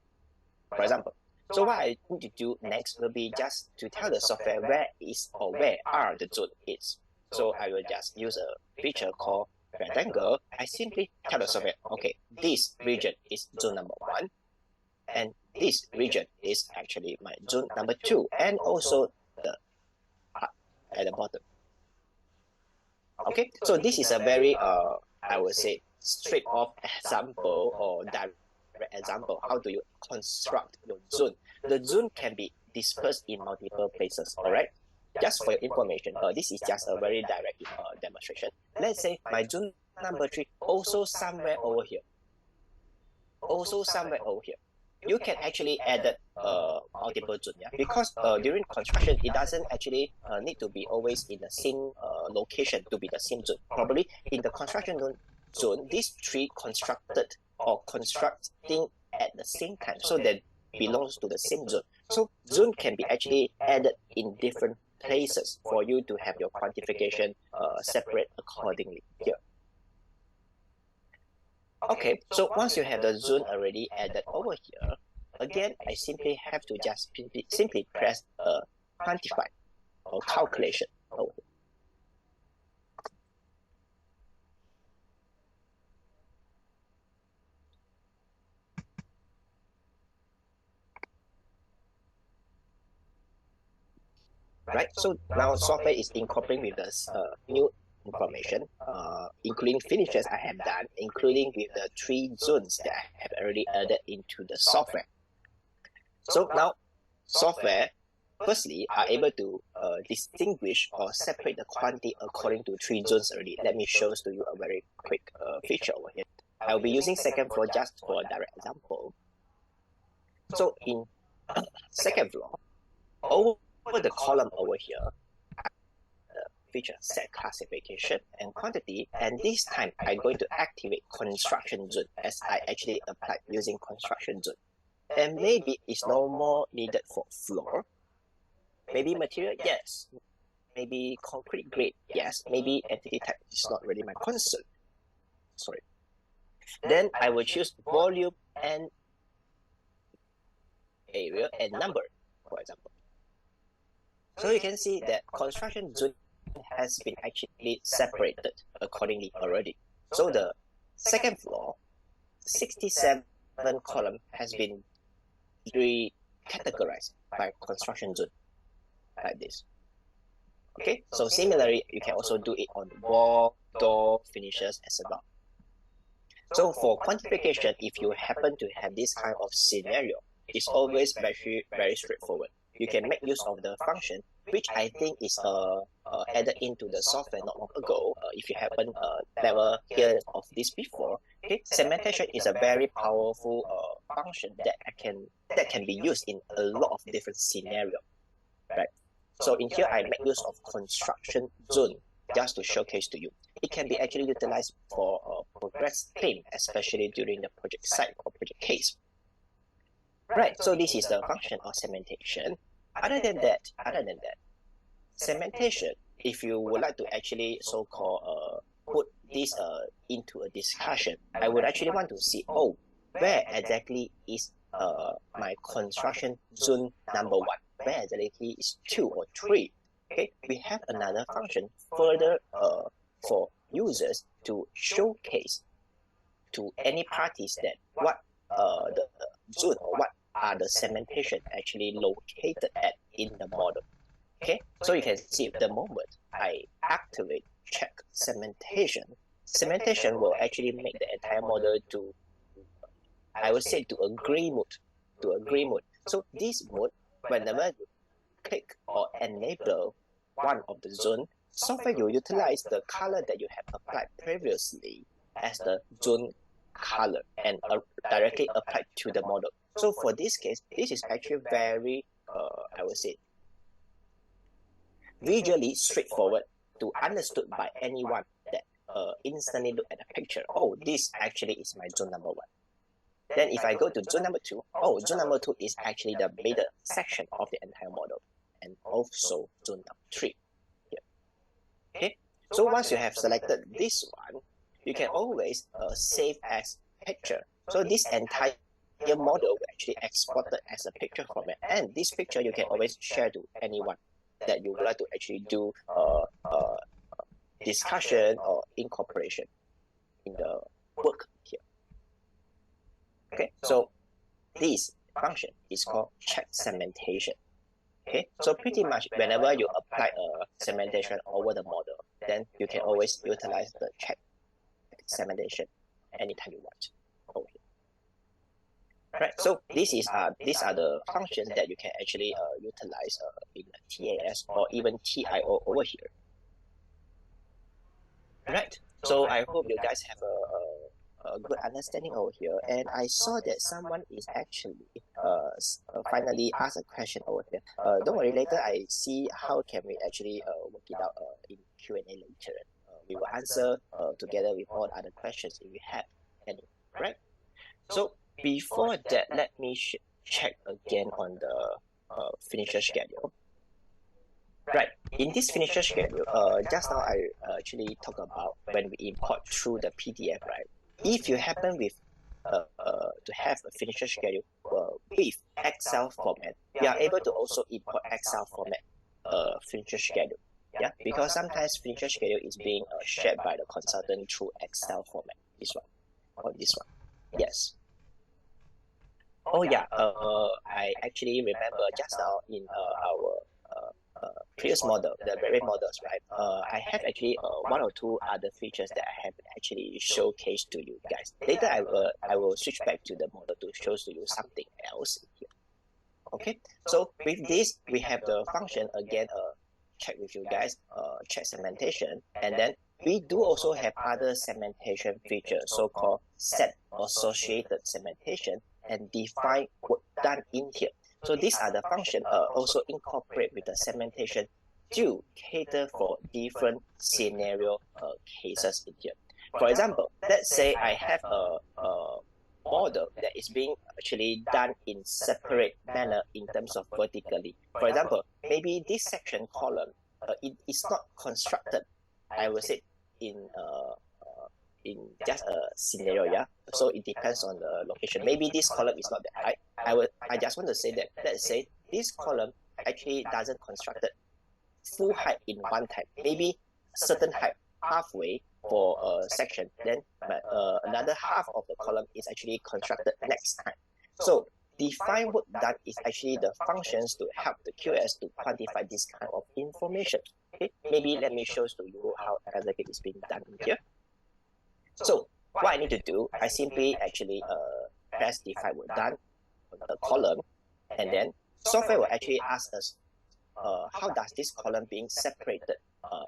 for example. So what I need to do next will be just to tell the software where is or where are the zone is. So I will just use a feature called rectangle. I simply tell the software, okay, this region is zone number 1, and this region is actually my zone number 2, and also the part at the bottom. Okay, so this is a very, I would say, straight off example or direct example. How do you construct your zone? The zone can be dispersed in multiple places, all right? Just for your information, this is just a very direct demonstration. Let's say my zone number 3 also somewhere over here. Also somewhere over here. You can actually add multiple zones, yeah? Because during construction, it doesn't actually need to be always in the same location to be the same zone. Probably in the construction zone, these 3 constructed or constructing at the same time, so that belongs to the same zone. So zone can be actually added in different places for you to have your quantification separate accordingly here. Okay, so once you have the zone already added over here, again, I simply have to just simply press quantify or calculation over here. Right, so now software is incorporating with this new information, including finishes I have done, including with the 3 zones that I have already added into the software. So now software firstly are able to distinguish or separate the quantity according to 3 zones already. Let me show to you a very quick feature over here. I'll be using second floor just for a direct example. So in second floor, over the column over here, feature set classification and quantity, and this time I'm going to activate construction zone as I actually applied using construction zone. And maybe it's no more needed for floor. Maybe material, yes. Maybe concrete grade, yes. Maybe entity type is not really my concern. Sorry. Then I will choose volume and area and number, for example. So you can see that construction zone has been actually separated accordingly already. So the second floor, 67 column has been recategorized by construction zone like this. Okay, so similarly, you can also do it on wall, door, finishes, as well. So for quantification, if you happen to have this kind of scenario, it's always very, very straightforward. You can make use of the function, which I think is added into the software not long ago. If you haven't never heard of this before, okay, segmentation is a very powerful function that can be used in a lot of different scenarios, right? So in here, I make use of construction zone just to showcase to you. It can be actually utilized for progress claim, especially during the project site or project case. Right, so this is the function of segmentation. Other than that, segmentation, if you would like to actually so-called put this into a discussion, I would actually want to see, where exactly is my construction zone number 1? Where exactly is 2 or 3? Okay, we have another function further for users to showcase to any parties that what the zone or what are the segmentation actually located at in the model. Okay, so you can see the moment I activate check segmentation will actually make the entire model to, I would say, to a gray mode. So this mode, whenever you click or enable one of the zone, software will utilize the color that you have applied previously as the zone color and directly applied to the model. So for this case, this is actually very, I would say, visually straightforward to understood by anyone that instantly look at the picture. Oh, this actually is my zone number 1. Then if I go to zone number 2, oh, zone number 2 is actually the middle section of the entire model, and also zone number 3. Here. Okay, so once you have selected this one, you can always save as picture. So this entire model will actually exported as a picture format, and this picture you can always share to anyone that you would like to actually do discussion or incorporation in the work here. Okay, so this function is called check segmentation. Okay, so pretty much whenever you apply a segmentation over the model, then you can always utilize the check segmentation anytime you want over here. Right, so these are the functions that you can actually utilize in TAS or even TIO over here. Right, so I hope you guys have a good understanding over here, and I saw that someone is actually finally asked a question over here. Don't worry, later I see how can we actually work it out in Q&A later. We will answer together with all other questions if we have any. Right, so before that, let me check again on the finisher schedule. Right, in this finisher schedule, just now I actually talked about when we import through the PDF, right? If you happen with to have a finisher schedule with Excel format, you are able to also import Excel format finisher schedule. Yeah, because sometimes finisher schedule is being shared by the consultant through Excel format. This one or this one. Yes. Oh yeah, I actually remember just now in our previous model, the variant models, right? I have actually 1 or 2 other features that I have actually showcased to you guys. Later, I will switch back to the model to show to you something else here. Okay, so with this, we have the function again. Check with you guys. Check segmentation, and then we do also have other segmentation features, so-called set associated segmentation and define work done in here. So these are the functions also incorporate with the segmentation to cater for different scenario cases in here. For example, let's say I have a model that is being actually done in separate manner in terms of vertically. For example, maybe this section column it is not constructed, I will say, in just a scenario, yeah. So it depends on the location. Maybe this column is not that high. I just want to say that, let's say this column actually doesn't constructed full height in one time. Maybe certain height halfway for a section, then another half of the column is actually constructed next time. So define work done is actually the functions to help the QS to quantify this kind of information. Okay, maybe let me show to you how exactly it's being done here. So what I need to do, I simply actually press define work done on the column, and then software will actually ask us how does this column being separated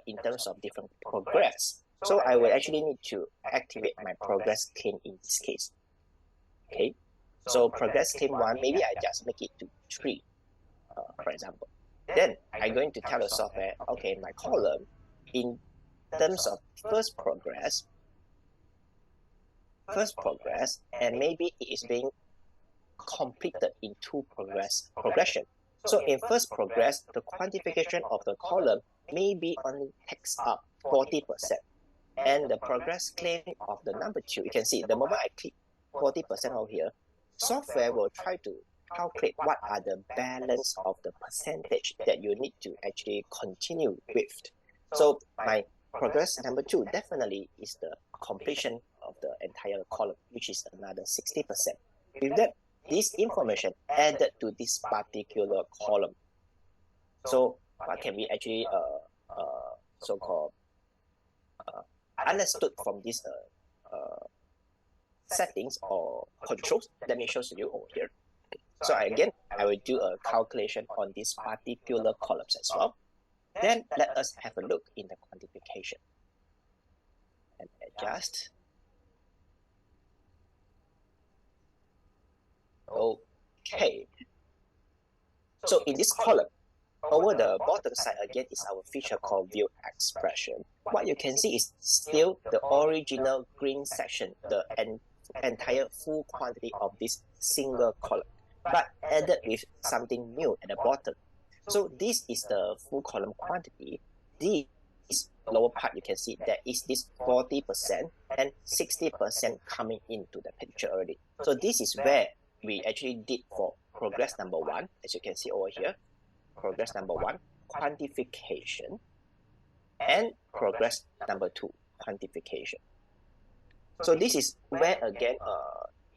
in terms of different progress. So I will actually need to activate my progress claim in this case. Okay, so progress claim 1, maybe I just make it to 3, for example. Then I'm going to tell the software, okay, my column in terms of first progress, and maybe it is being completed in 2 progression. So in first progress, the quantification of the column maybe only takes up 40%. And the progress claim of the number 2, you can see the moment I click 40% over here, software will try to calculate what are the balance of the percentage that you need to actually continue with. So my progress number 2 definitely is the completion of the entire column, which is another 60%. With that, this information added to this particular column. So what can we actually so-called understood from these settings or controls? Let me show you over here. So again, I will do a calculation on these particular columns as well. Then let us have a look in the quantification and adjust. Okay. So in this column, over the bottom side again is our feature called view expression. What you can see is still the original green section, the entire full quantity of this single column, but added with something new at the bottom. So this is the full column quantity. This lower part you can see there is this 40% and 60% coming into the picture already. So this is where we actually did for progress number 1, as you can see over here. Progress number 1, quantification, and progress number 2, quantification. So this is where again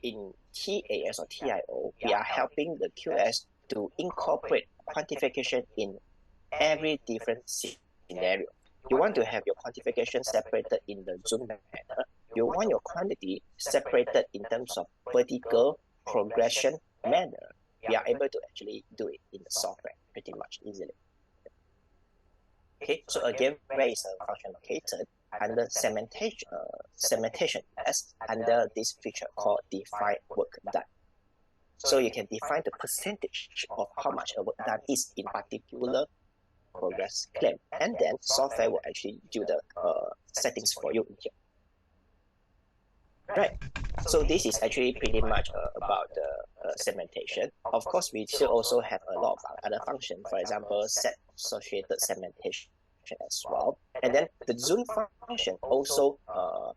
in TAS or TIO, we are helping the QS to incorporate quantification in every different scenario. You want to have your quantification separated in the zone manner. You want your quantity separated in terms of vertical progression manner. We are able to actually do it in the software pretty much easily. Okay, so again, where is the function located? Under segmentation as under this feature called define work done. So you can define the percentage of how much a work done is in particular progress claim, and then software will actually do the settings for you in here. Right, so this is actually pretty much about the segmentation. Of course, we still also have a lot of other functions, for example, set associated segmentation as well. And then the zoom function also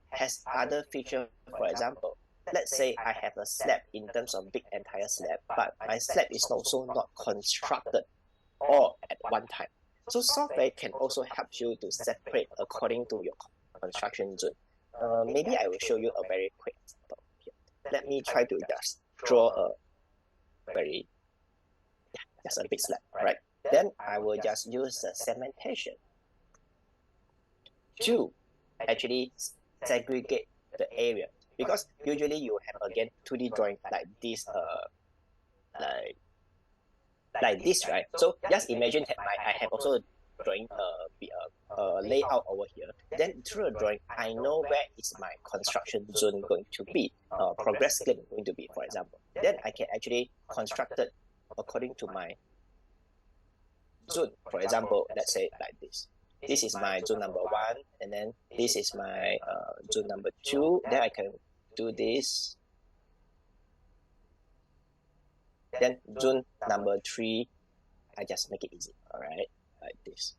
has other features. For example, let's say I have a slab in terms of big entire slab, but my slab is also not constructed all at one time. So software can also help you to separate according to your construction zone. Maybe I will show you a very quick example here. Let me try to just draw a very, just a big slab, right? Then I will just use the segmentation to actually segregate the area, because usually you have again 2D drawing like this, like this, right? So just imagine that I have also drawing layout over here. Then through the drawing, I know where is my construction zone going to be, progress claim going to be, for example. Then I can actually construct it according to my zone. For example, let's say like this. This is my zone number 1, and then this is my zone number 2. Then I can do this. Then zone number 3, I just make it easy, all right, like this.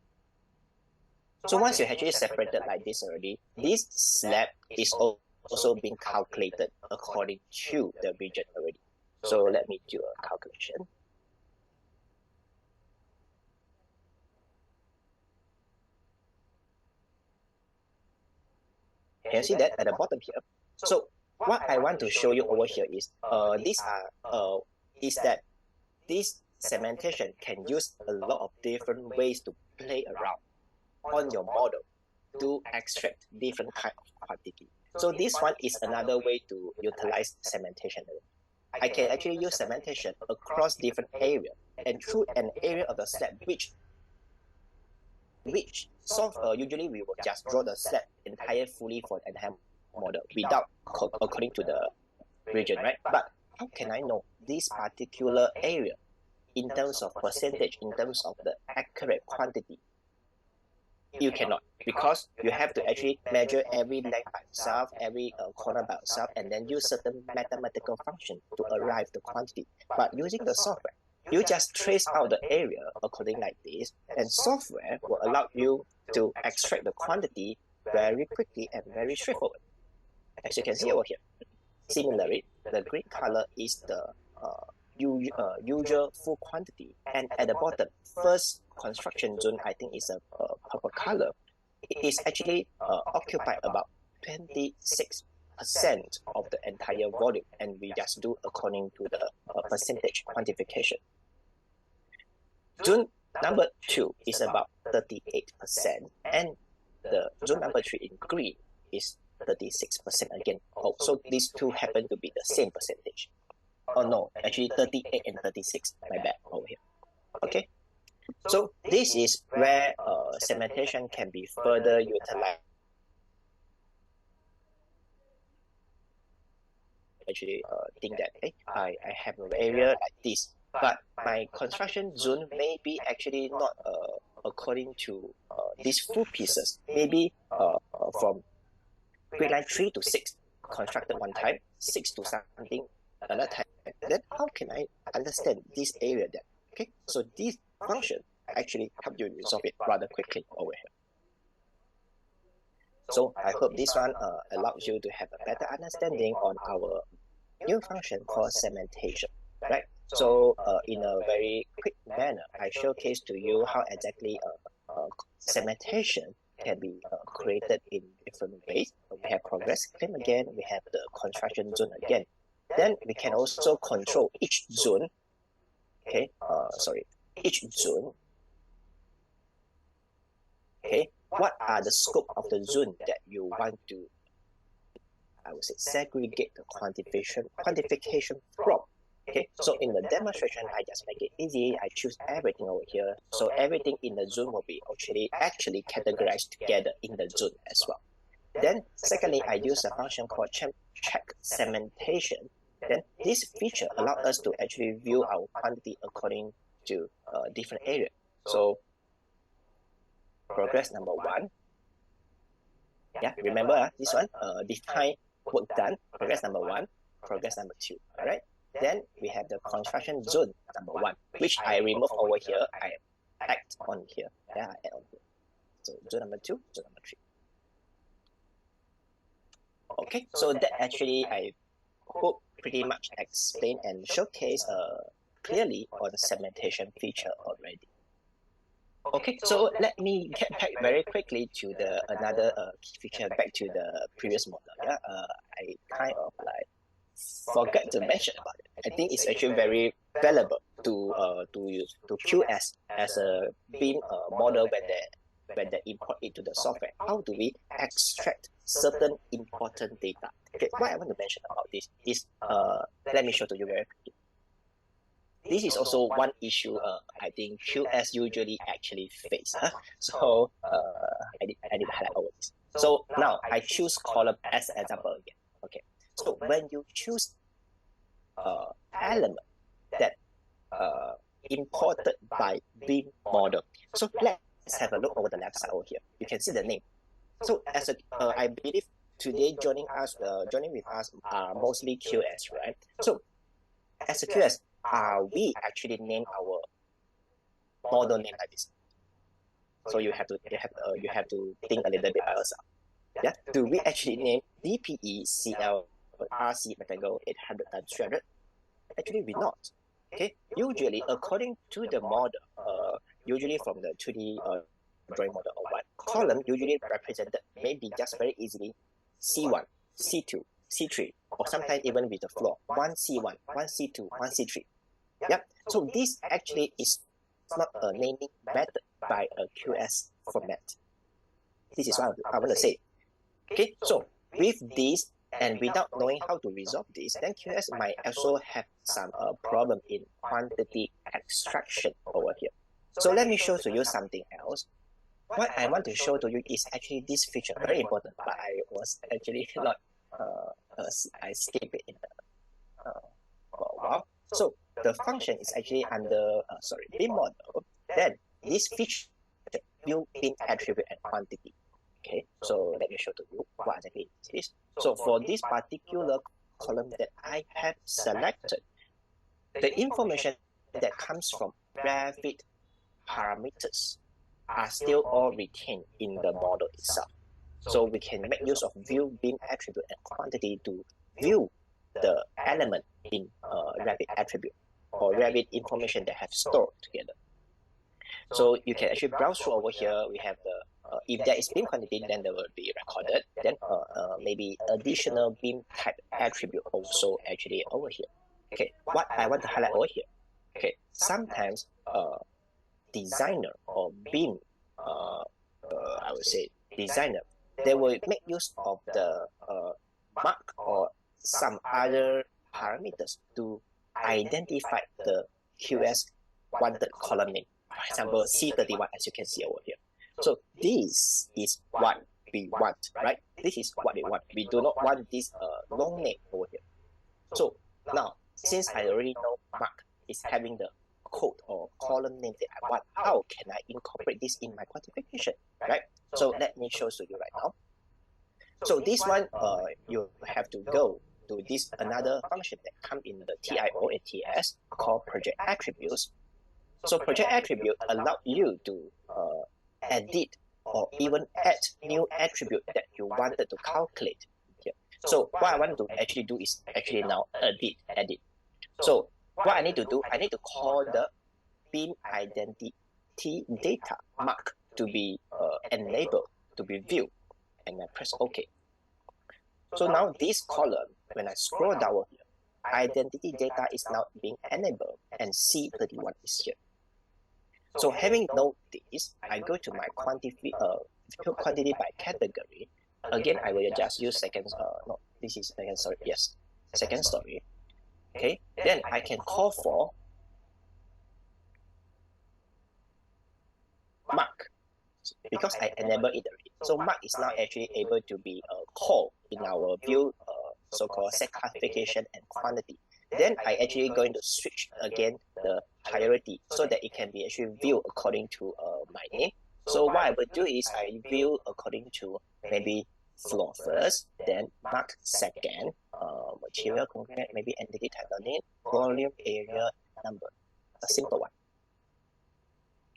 So once you actually separated like this already, this slab is also being calculated according to the region already. So let me do a calculation. Can you see that at the bottom here? So what I want to show you over here is that this segmentation can use a lot of different ways to play around on your model to extract different kind of quantity. So this one is another way to utilize segmentation. I can actually use segmentation across different areas, and through an area of the slab which usually we will just draw the slab entire fully for the entire model without according to the region, right? But how can I know this particular area in terms of percentage, in terms of the accurate quantity? You cannot, because you have to actually measure every length by itself, every corner by itself, and then use certain mathematical function to arrive the quantity. But using the software, you just trace out the area according like this, and software will allow you to extract the quantity very quickly and very straightforward, as you can see over here. Similarly, the green color is the usual full quantity, and at the bottom, first construction zone, I think is a purple color. It is actually occupied about 26% of the entire volume, and we just do according to the percentage quantification. Zone number 2 is about 38%, and the zone number 3 in green is 36% again. Oh, so these two happen to be the same percentage. Oh no, actually 38 and 36, my bad over here. Okay, So this is where segmentation can be further utilized. Actually think that, hey, I have an area like this, but my construction zone may be actually not according to these full pieces. Maybe from grade line 3 to 6 constructed one time, 6 to something another time. Then how can I understand this area then? Okay, so this function actually help you resolve it rather quickly over here. So I hope this one allows you to have a better understanding on our new function called segmentation, right? So in a very quick manner, I showcase to you how exactly segmentation can be created in different ways. We have progress claim again, we have the construction zone again. Then we can also control each zone, okay, each zone, okay, what are the scope of the zone that you want to, I would say, segregate the quantification from. Okay, so in the demonstration, I just make it easy. I choose everything over here. So everything in the zone will be actually categorized together in the zone as well. Then secondly, I use a function called check segmentation. Then this feature allows us to actually view our quantity according to different areas. So progress number 1. Yeah, remember this one, define work done, progress number 1, progress number 2, all right? Then we have the construction zone number 1, which I remove over here, I add on here, yeah, I add on here. So zone number 2, zone number 3. Okay, so that actually I hope pretty much explain and showcase clearly on the segmentation feature already. Okay, so let me get back very quickly to the another key feature, back to the previous model. Yeah, I kind of like forgot to mention about it. I think it's actually very valuable to use to QS as a BIM model when they import it to the software. How do we extract certain important data? Okay, what I want to mention about this is let me show to you very quickly. This is also one issue I think QS usually actually face. So I did highlight over this. So now I choose column as an example again. Okay. So when you choose element that imported by BIM model. So let's have a look over the left side over here. You can see the name. So as a I believe today joining with us are mostly QS, right? So as a QS, we actually name our model name like this. So you have to think a little bit by yourself. Yeah, do we actually name DPE CL RC rectangle 800 times 300? Actually, we not. Okay, usually according to the model, usually from the 2D drawing model or what, column usually represented maybe just very easily C1, C2, C3, or sometimes even with the floor 1C1, 1C2, 1C3. Yep. So this actually is not a naming method by a QS format. This is what I want to say. Okay, so with this and without knowing how to resolve this, then QS might also have some problem in quantity extraction over here. So let me show to you something else. What I want to show to you is actually this feature, very important, but I was actually not, I skip it in the, for a while. So the function is actually under, BIM model. Then this feature built-in attribute and quantity. Okay, so let me show to you what exactly it is. So for this particular column that I have selected, the information that comes from Revit parameters are still all retained in the model itself. So we can make use of view BIM attribute and quantity to view the element in Revit attribute or Revit information that have stored together. So you can actually browse through over here. We have the if there is BIM quantity, then they will be recorded. Then maybe additional BIM type attribute also actually over here. Okay, what I want to highlight over here. Okay, sometimes designer or BIM, I would say designer, they will make use of the mark or some other parameters to identify the QS wanted column name. example, C31, as you can see over here. So this is what we want, right? This is what we want. We do not want this long name over here. So now, since I already know Mark is having the code or column name that I want, how can I incorporate this in my quantification, right? So let me show to you right now. So this one, you have to go to this another function that comes in the TIO and TS called project attributes. So project attribute allow you to edit or even add new attribute that you wanted to calculate here. So what I want to actually do is actually now edit. So what I need to do, I need to call the BIM identity data mark to be enabled, to be viewed, and I press OK. So now this column, when I scroll down over here, identity data is now being enabled and C31 is here. So having known this, I go to my quantity by category. Again, I will just use second story. Okay, then I can call for Mark because I enable it already. So Mark is now actually able to be called in our view, so-called set classification and quantity. Then I actually going to switch again the hierarchy so that it can be actually viewed according to my name. So what I will do is I view according to maybe floor first, then Mark second, material concrete, maybe entity title name, volume, area, number, a simple one.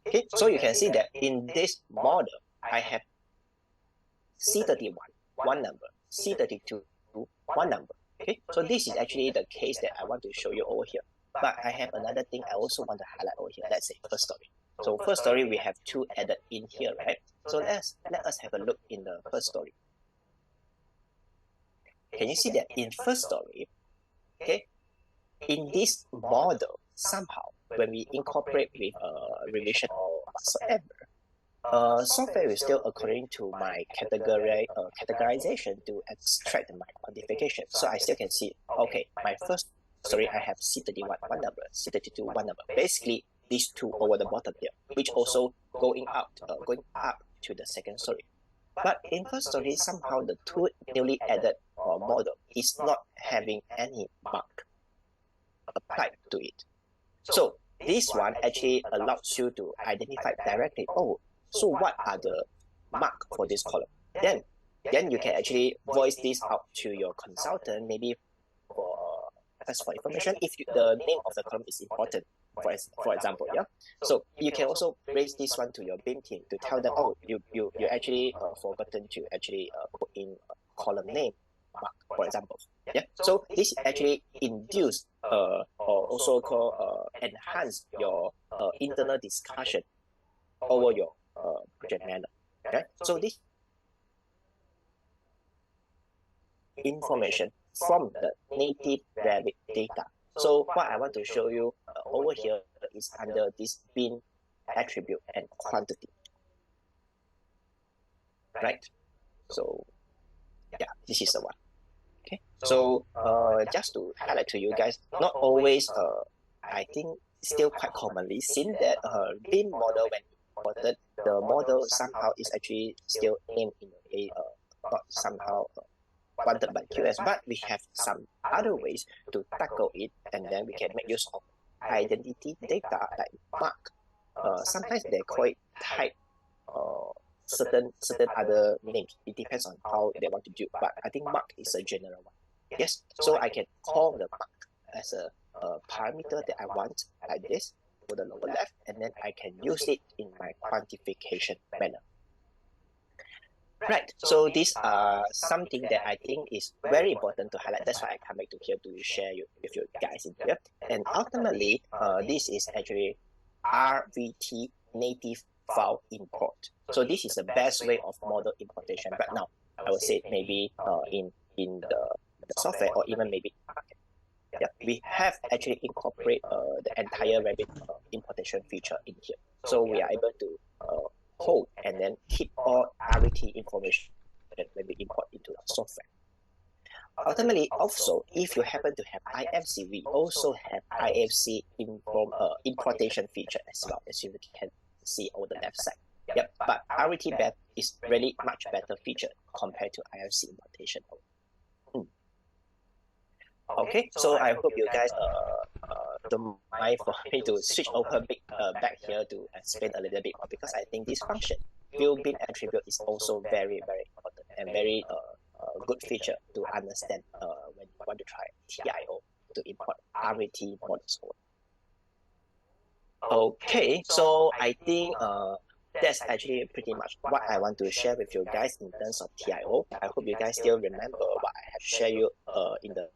Okay, so you can see that in this model, I have C31, one number, C32, one number. Okay, so this is actually the case that I want to show you over here. But I have another thing I also want to highlight over here. Let's say first story. So first story, we have two added in here, right? So let us have a look in the first story. Can you see that in first story, okay, in this model, somehow, when we incorporate with revision or whatsoever, software is still according to my categorization to extract my quantification. So I still can see, okay, my first story, I have C31, one number, C32, one number. Basically, these two over the bottom here, which also going up to the second story. But in first story, somehow the two newly added model is not having any mark applied to it. So this one actually allows you to identify directly, oh, so what are the mark for this column? Then you can actually voice this out to your consultant, maybe for request for information if the name of the column is important, for example, yeah. So you can also raise this one to your BIM team to tell them, oh, you actually forgotten to actually put in column name mark, for example. Yeah. So this actually induce or also call enhance your internal discussion over your project manner. Okay. So this information from the native Revit data. So what I want to show you over here is under this BIM attribute and quantity. Right. So yeah, this is the one. Okay. So just to highlight to you guys, not always I think still quite commonly seen that BIM model when imported, the model somehow is actually still named in a way not somehow wanted by QS, but we have some other ways to tackle it, and then we can make use of identity data like mark. Sometimes they call it type certain other names. It depends on how they want to do, but I think mark is a general one. Yes, so I can call the mark as a parameter that I want like this for the lower left, and then I can use it in my quantification manner. Right, so these are something that I think is very important to highlight. That's why I come back to here to share with you guys in here. And ultimately, this is actually RVT native file import. So this is the best way of model importation. But now, I would say maybe in the software or even maybe yeah, we have actually incorporate the entire Revit importation feature in here. So we are able to hold and then keep all RVT information when we import into the software. ultimately, also, if you happen to have IFC, we also have IFC importation feature as well, as you can see on the left side. Yep, but RET BEP is really much better feature compared to IFC importation. Okay, so I hope you guys don't mind for me to switch over back here to explain a little bit more, because I think this function, view bin attribute, is also very, very important and very good feature to understand when you want to try TIO to import RET models. Okay, so I think that's actually pretty much what I want to share with you guys in terms of TIO. I hope you guys still remember what I have shared you in the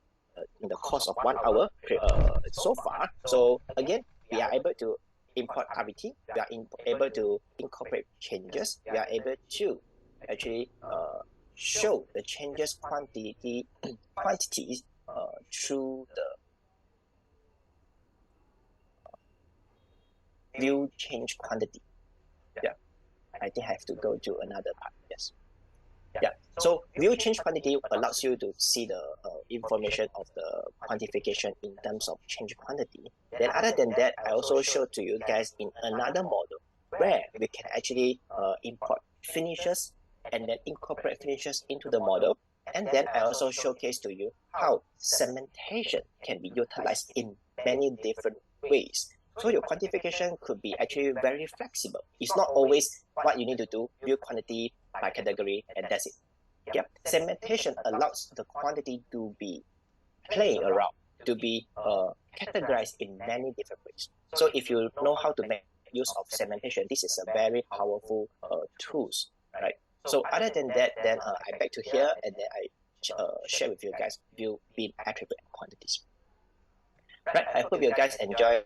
course of 1 hour so far. So again, we are able to import RET, we are able to incorporate changes, we are able to actually show the changes quantities through the view change quantity. Yeah, I think I have to go to another part. Yes. Yeah. So view change quantity allows you to see the information of the quantification in terms of change quantity. Then other than that, I also showed to you guys in another model where we can actually import finishes and then incorporate finishes into the model. And then I also showcased to you how segmentation can be utilized in many different ways. So your quantification could be actually very flexible. It's not always what you need to do, view quantity by category, and that's it. Yep. Segmentation allows the quantity to be playing around, to be categorized in many different ways. So if you know how to make use of segmentation, this is a very powerful tools, right? So other than that, then I back to here, and then I share with you guys view bin attribute and quantities. Right, I hope you guys enjoy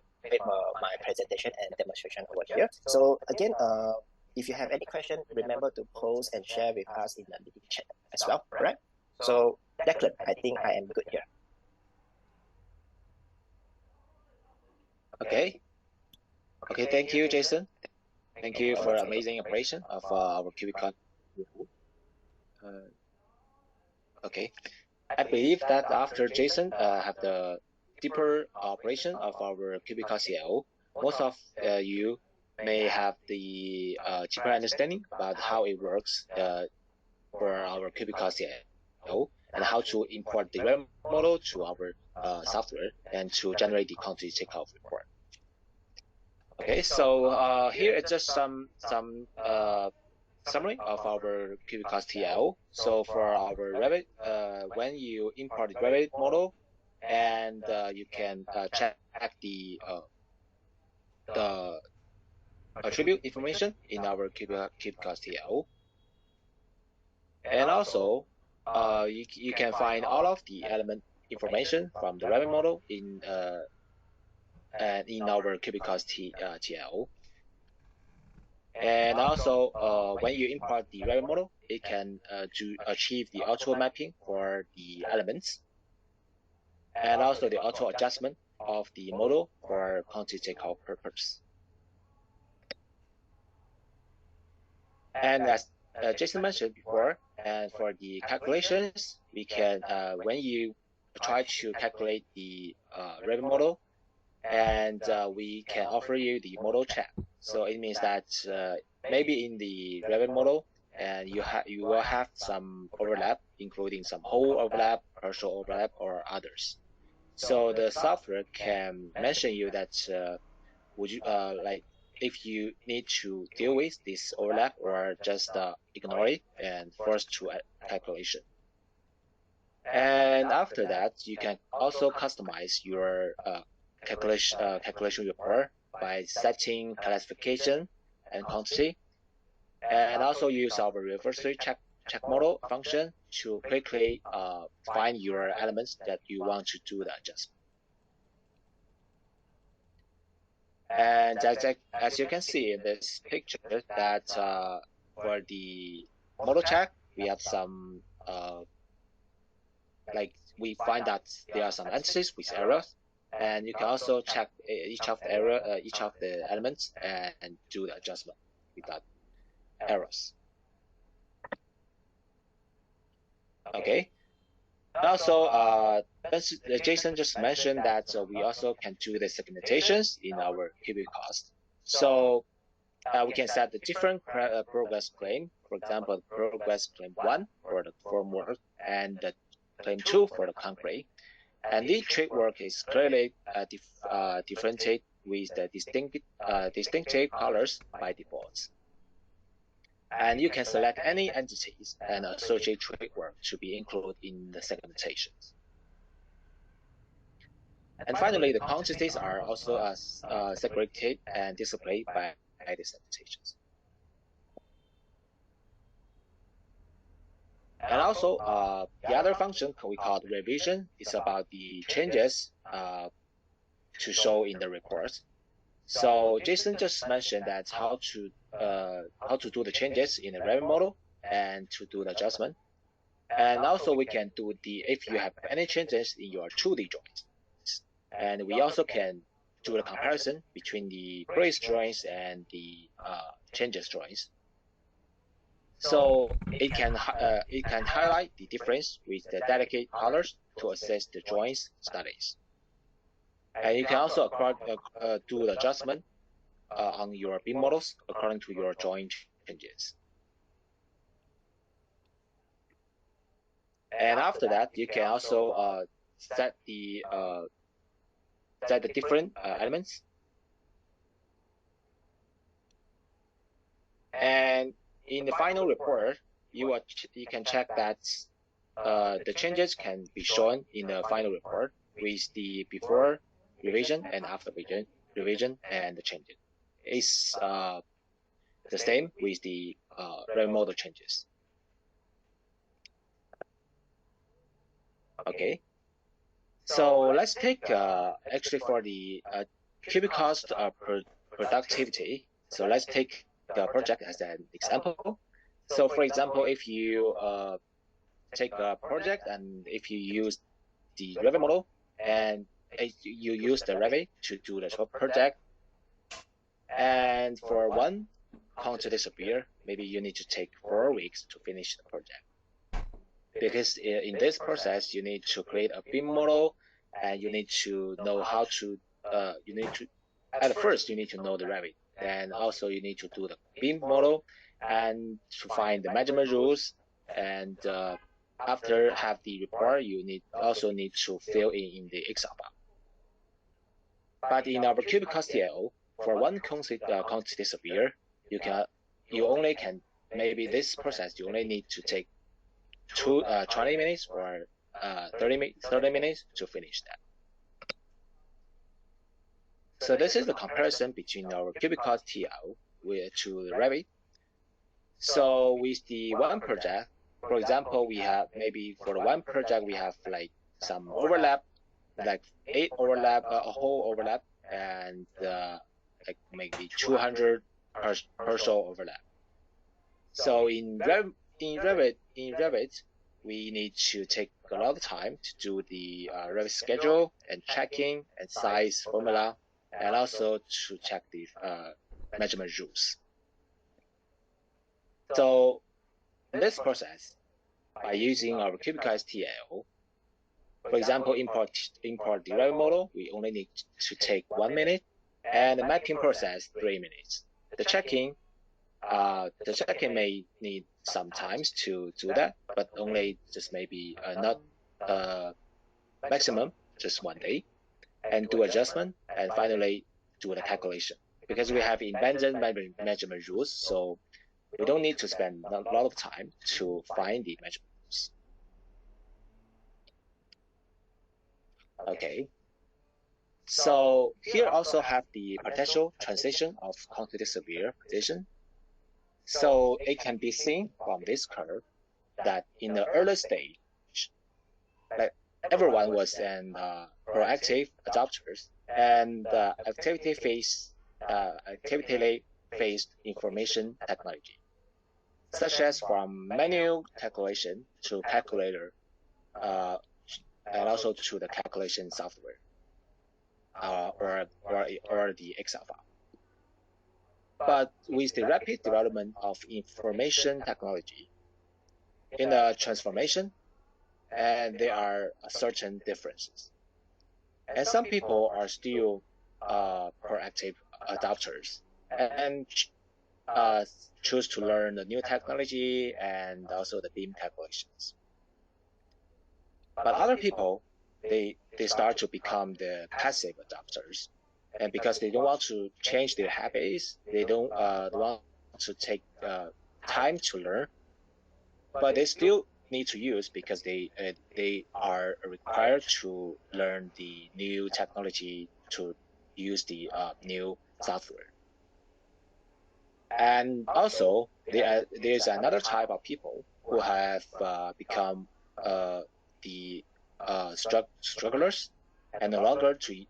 my presentation and demonstration over here. So again, if you have any question, remember to post and share with us in the meeting chat as well. Alright. So Declan, I think I am good here. Okay. Okay, thank you, Jason. Thank you for amazing operation of our Cubicost. Okay, I believe that after Jason have the deeper operation of our Cubicost TIO, most of you may have the deeper understanding about how it works for our Cubicost TIO and how to import the RAM model to our software and to generate the quantity takeoff report. Okay, so here is just some summary of our Cubicost TIO. So for our Revit, when you import the Revit model, and you can check the attribute information in our Cubicost TIO, and also you can find all of the element information from the Revit model in our Cubicost TIO. And also, when you import the Revit model, it can achieve the auto mapping for the elements, and also the auto adjustment of the model for quantity takeoff purpose. And as Jason mentioned before, and for the calculations, we can when you try to calculate the Revit model, and we can offer you the model check. So it means that maybe in the Revit model, and you will have some overlap, including some whole overlap, partial overlap, or others. So the software can mention you that would you like if you need to deal with this overlap or just ignore it and force to calculation. And after that, you can also customize your calculation report by setting classification and quantity, and also use our reverse check model function to quickly find your elements that you want to do the adjustment. And as you can see in this picture, that for the model check, we have some like we find that there are some entities with errors, and you can also check each of the elements and do the adjustment without errors. Okay, Also, Jason just mentioned that we also can do the segmentations in our Cubicost. So we can set the different progress claim. For example, progress claim 1 for the formwork and the claim 2 for the concrete. And each trade work is clearly differentiated with the distinctive colors by default. And you can select any entities and associate trade work to be included in the segmentations. And finally, the quantities are also segregated and displayed by the segmentations. And also, the other function we call revision is about the changes to show in the reports. So Jason just mentioned that how to do the changes in the revenue model and to do the adjustment. And also we can do if you have any changes in your 2D drawings. And we also can do the comparison between the previous drawings and the changes drawings. So it can highlight the difference with the dedicated colors to assess the drawings studies. And you can also do the adjustment on your BIM models according to your drawing changes. And after that, you can also set the different elements. And in the final report, you can check that the changes can be shown in the final report with the before revision and after revision and the changes. It's the same with the revenue model changes. Okay. So let's take actually for the Cubicost productivity. So let's take the project as an example. So for example, if you take a project and if you use the revenue model and you use the Revit to do the project, and for one quantity disappear, maybe you need to take 4 weeks to finish the project. Because in this process, you need to create a BIM model, and you need to know how to, at first you need to know the Revit. Then also you need to do the BIM model and to find the measurement rules. And after have the report, you also need to fill in the Excel file. But in our Cubicost TIO, for one quantity disappear, you only can, maybe this process you only need to take 20 minutes or 30 minutes to finish that. So this is the comparison between our Cubicost TIO to the Revit. So with the one project, for example, we have maybe for the one project we have like some overlap, like 8 overlap, a whole overlap, and like maybe 200 partial overlap. So in Revit, we need to take a lot of time to do the Revit schedule and checking and size formula, and also to check the measurement rules. So in this process, by using our Cubicost TIO, for example, import the Revit model, we only need to take 1 minute, and the mapping process 3 minutes. The checking may need some times to do that, but only just maybe not maximum, just 1 day, and do adjustment, and finally do the calculation. Because we have embedded measurement rules, so we don't need to spend a lot of time to find the measurement rules. Okay. So here also have the potential transition of quantity severe position. So it can be seen from this curve that in the early stage, like everyone was an proactive adopters, and activity faced information technology, such as from manual calculation to calculator, and also to the calculation software, or the Excel file. But with the rapid development of information technology, in the transformation, and there are certain differences. And some people are still proactive adopters and choose to learn the new technology and also the BIM calculations. But other people, they start to become the passive adopters, and because they don't want to change their habits, they don't want to take time to learn, but they still need to use because they are required to learn the new technology to use the new software. And also, there's another type of people who have become the strugglers and no longer to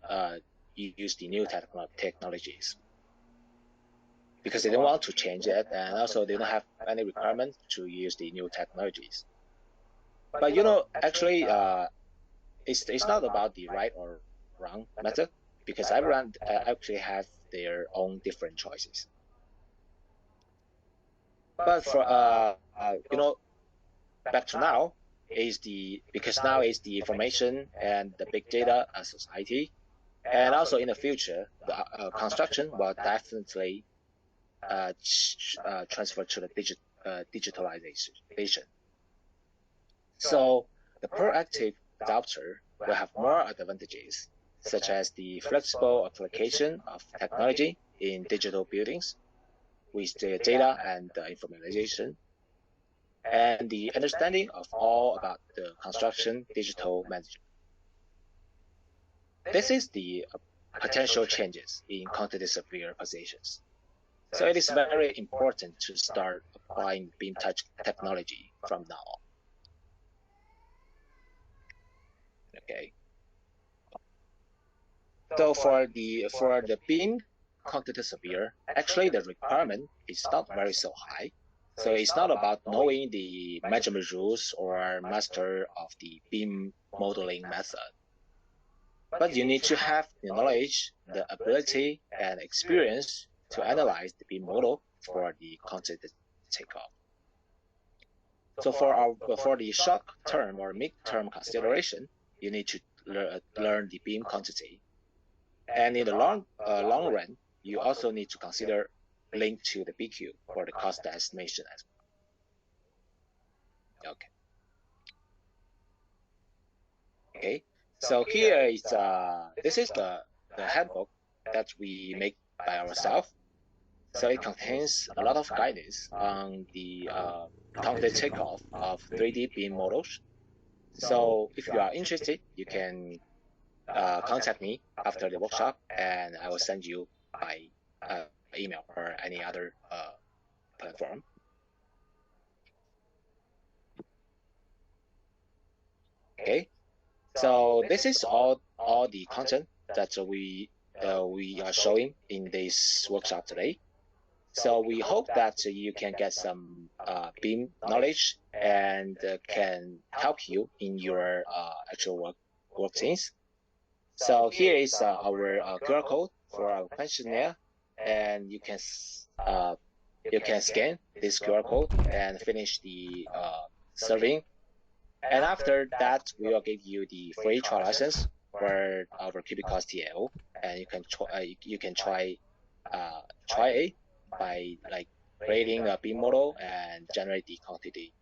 use the new technologies because they don't want to change it, and also they don't have any requirement to use the new technologies. But actually, it's not about the right or wrong method, because everyone actually has their own different choices. But for back to now because now is the information and the big data society, and also in the future the construction will definitely transfer to the digitalization. So the proactive adopter will have more advantages, such as the flexible application of technology in digital buildings with the data and the information, and the understanding of all about the construction digital management. This is the potential changes in quantity surveyor positions. So it is very important to start applying BIM touch technology from now on. Okay. So for the BIM quantity surveyor, actually the requirement is not very so high. So it's not about knowing the measurement rules or master of the BIM modeling method. But you need to have the knowledge, the ability, and experience to analyze the BIM model for the quantity takeoff. So for the short-term or mid-term consideration, you need to learn the BIM quantity. And in the long run, you also need to consider link to the BQ for the cost estimation as well. Okay. So here is this is the handbook that we make by ourselves. So it contains a lot of guidance on the quantity takeoff of 3D BIM models. So if you are interested, you can contact me after the workshop, and I will send you by email or any other platform. Okay, so this is all the content that we are showing in this workshop today. So we hope that you can get some BIM knowledge and can help you in your actual work things. So here is our QR code for our questionnaire, and you can scan this QR code and finish the survey. And after that, we will give you the free trial license for our Cubicost TIO, and you can try it by like creating a BIM model and generate the quantity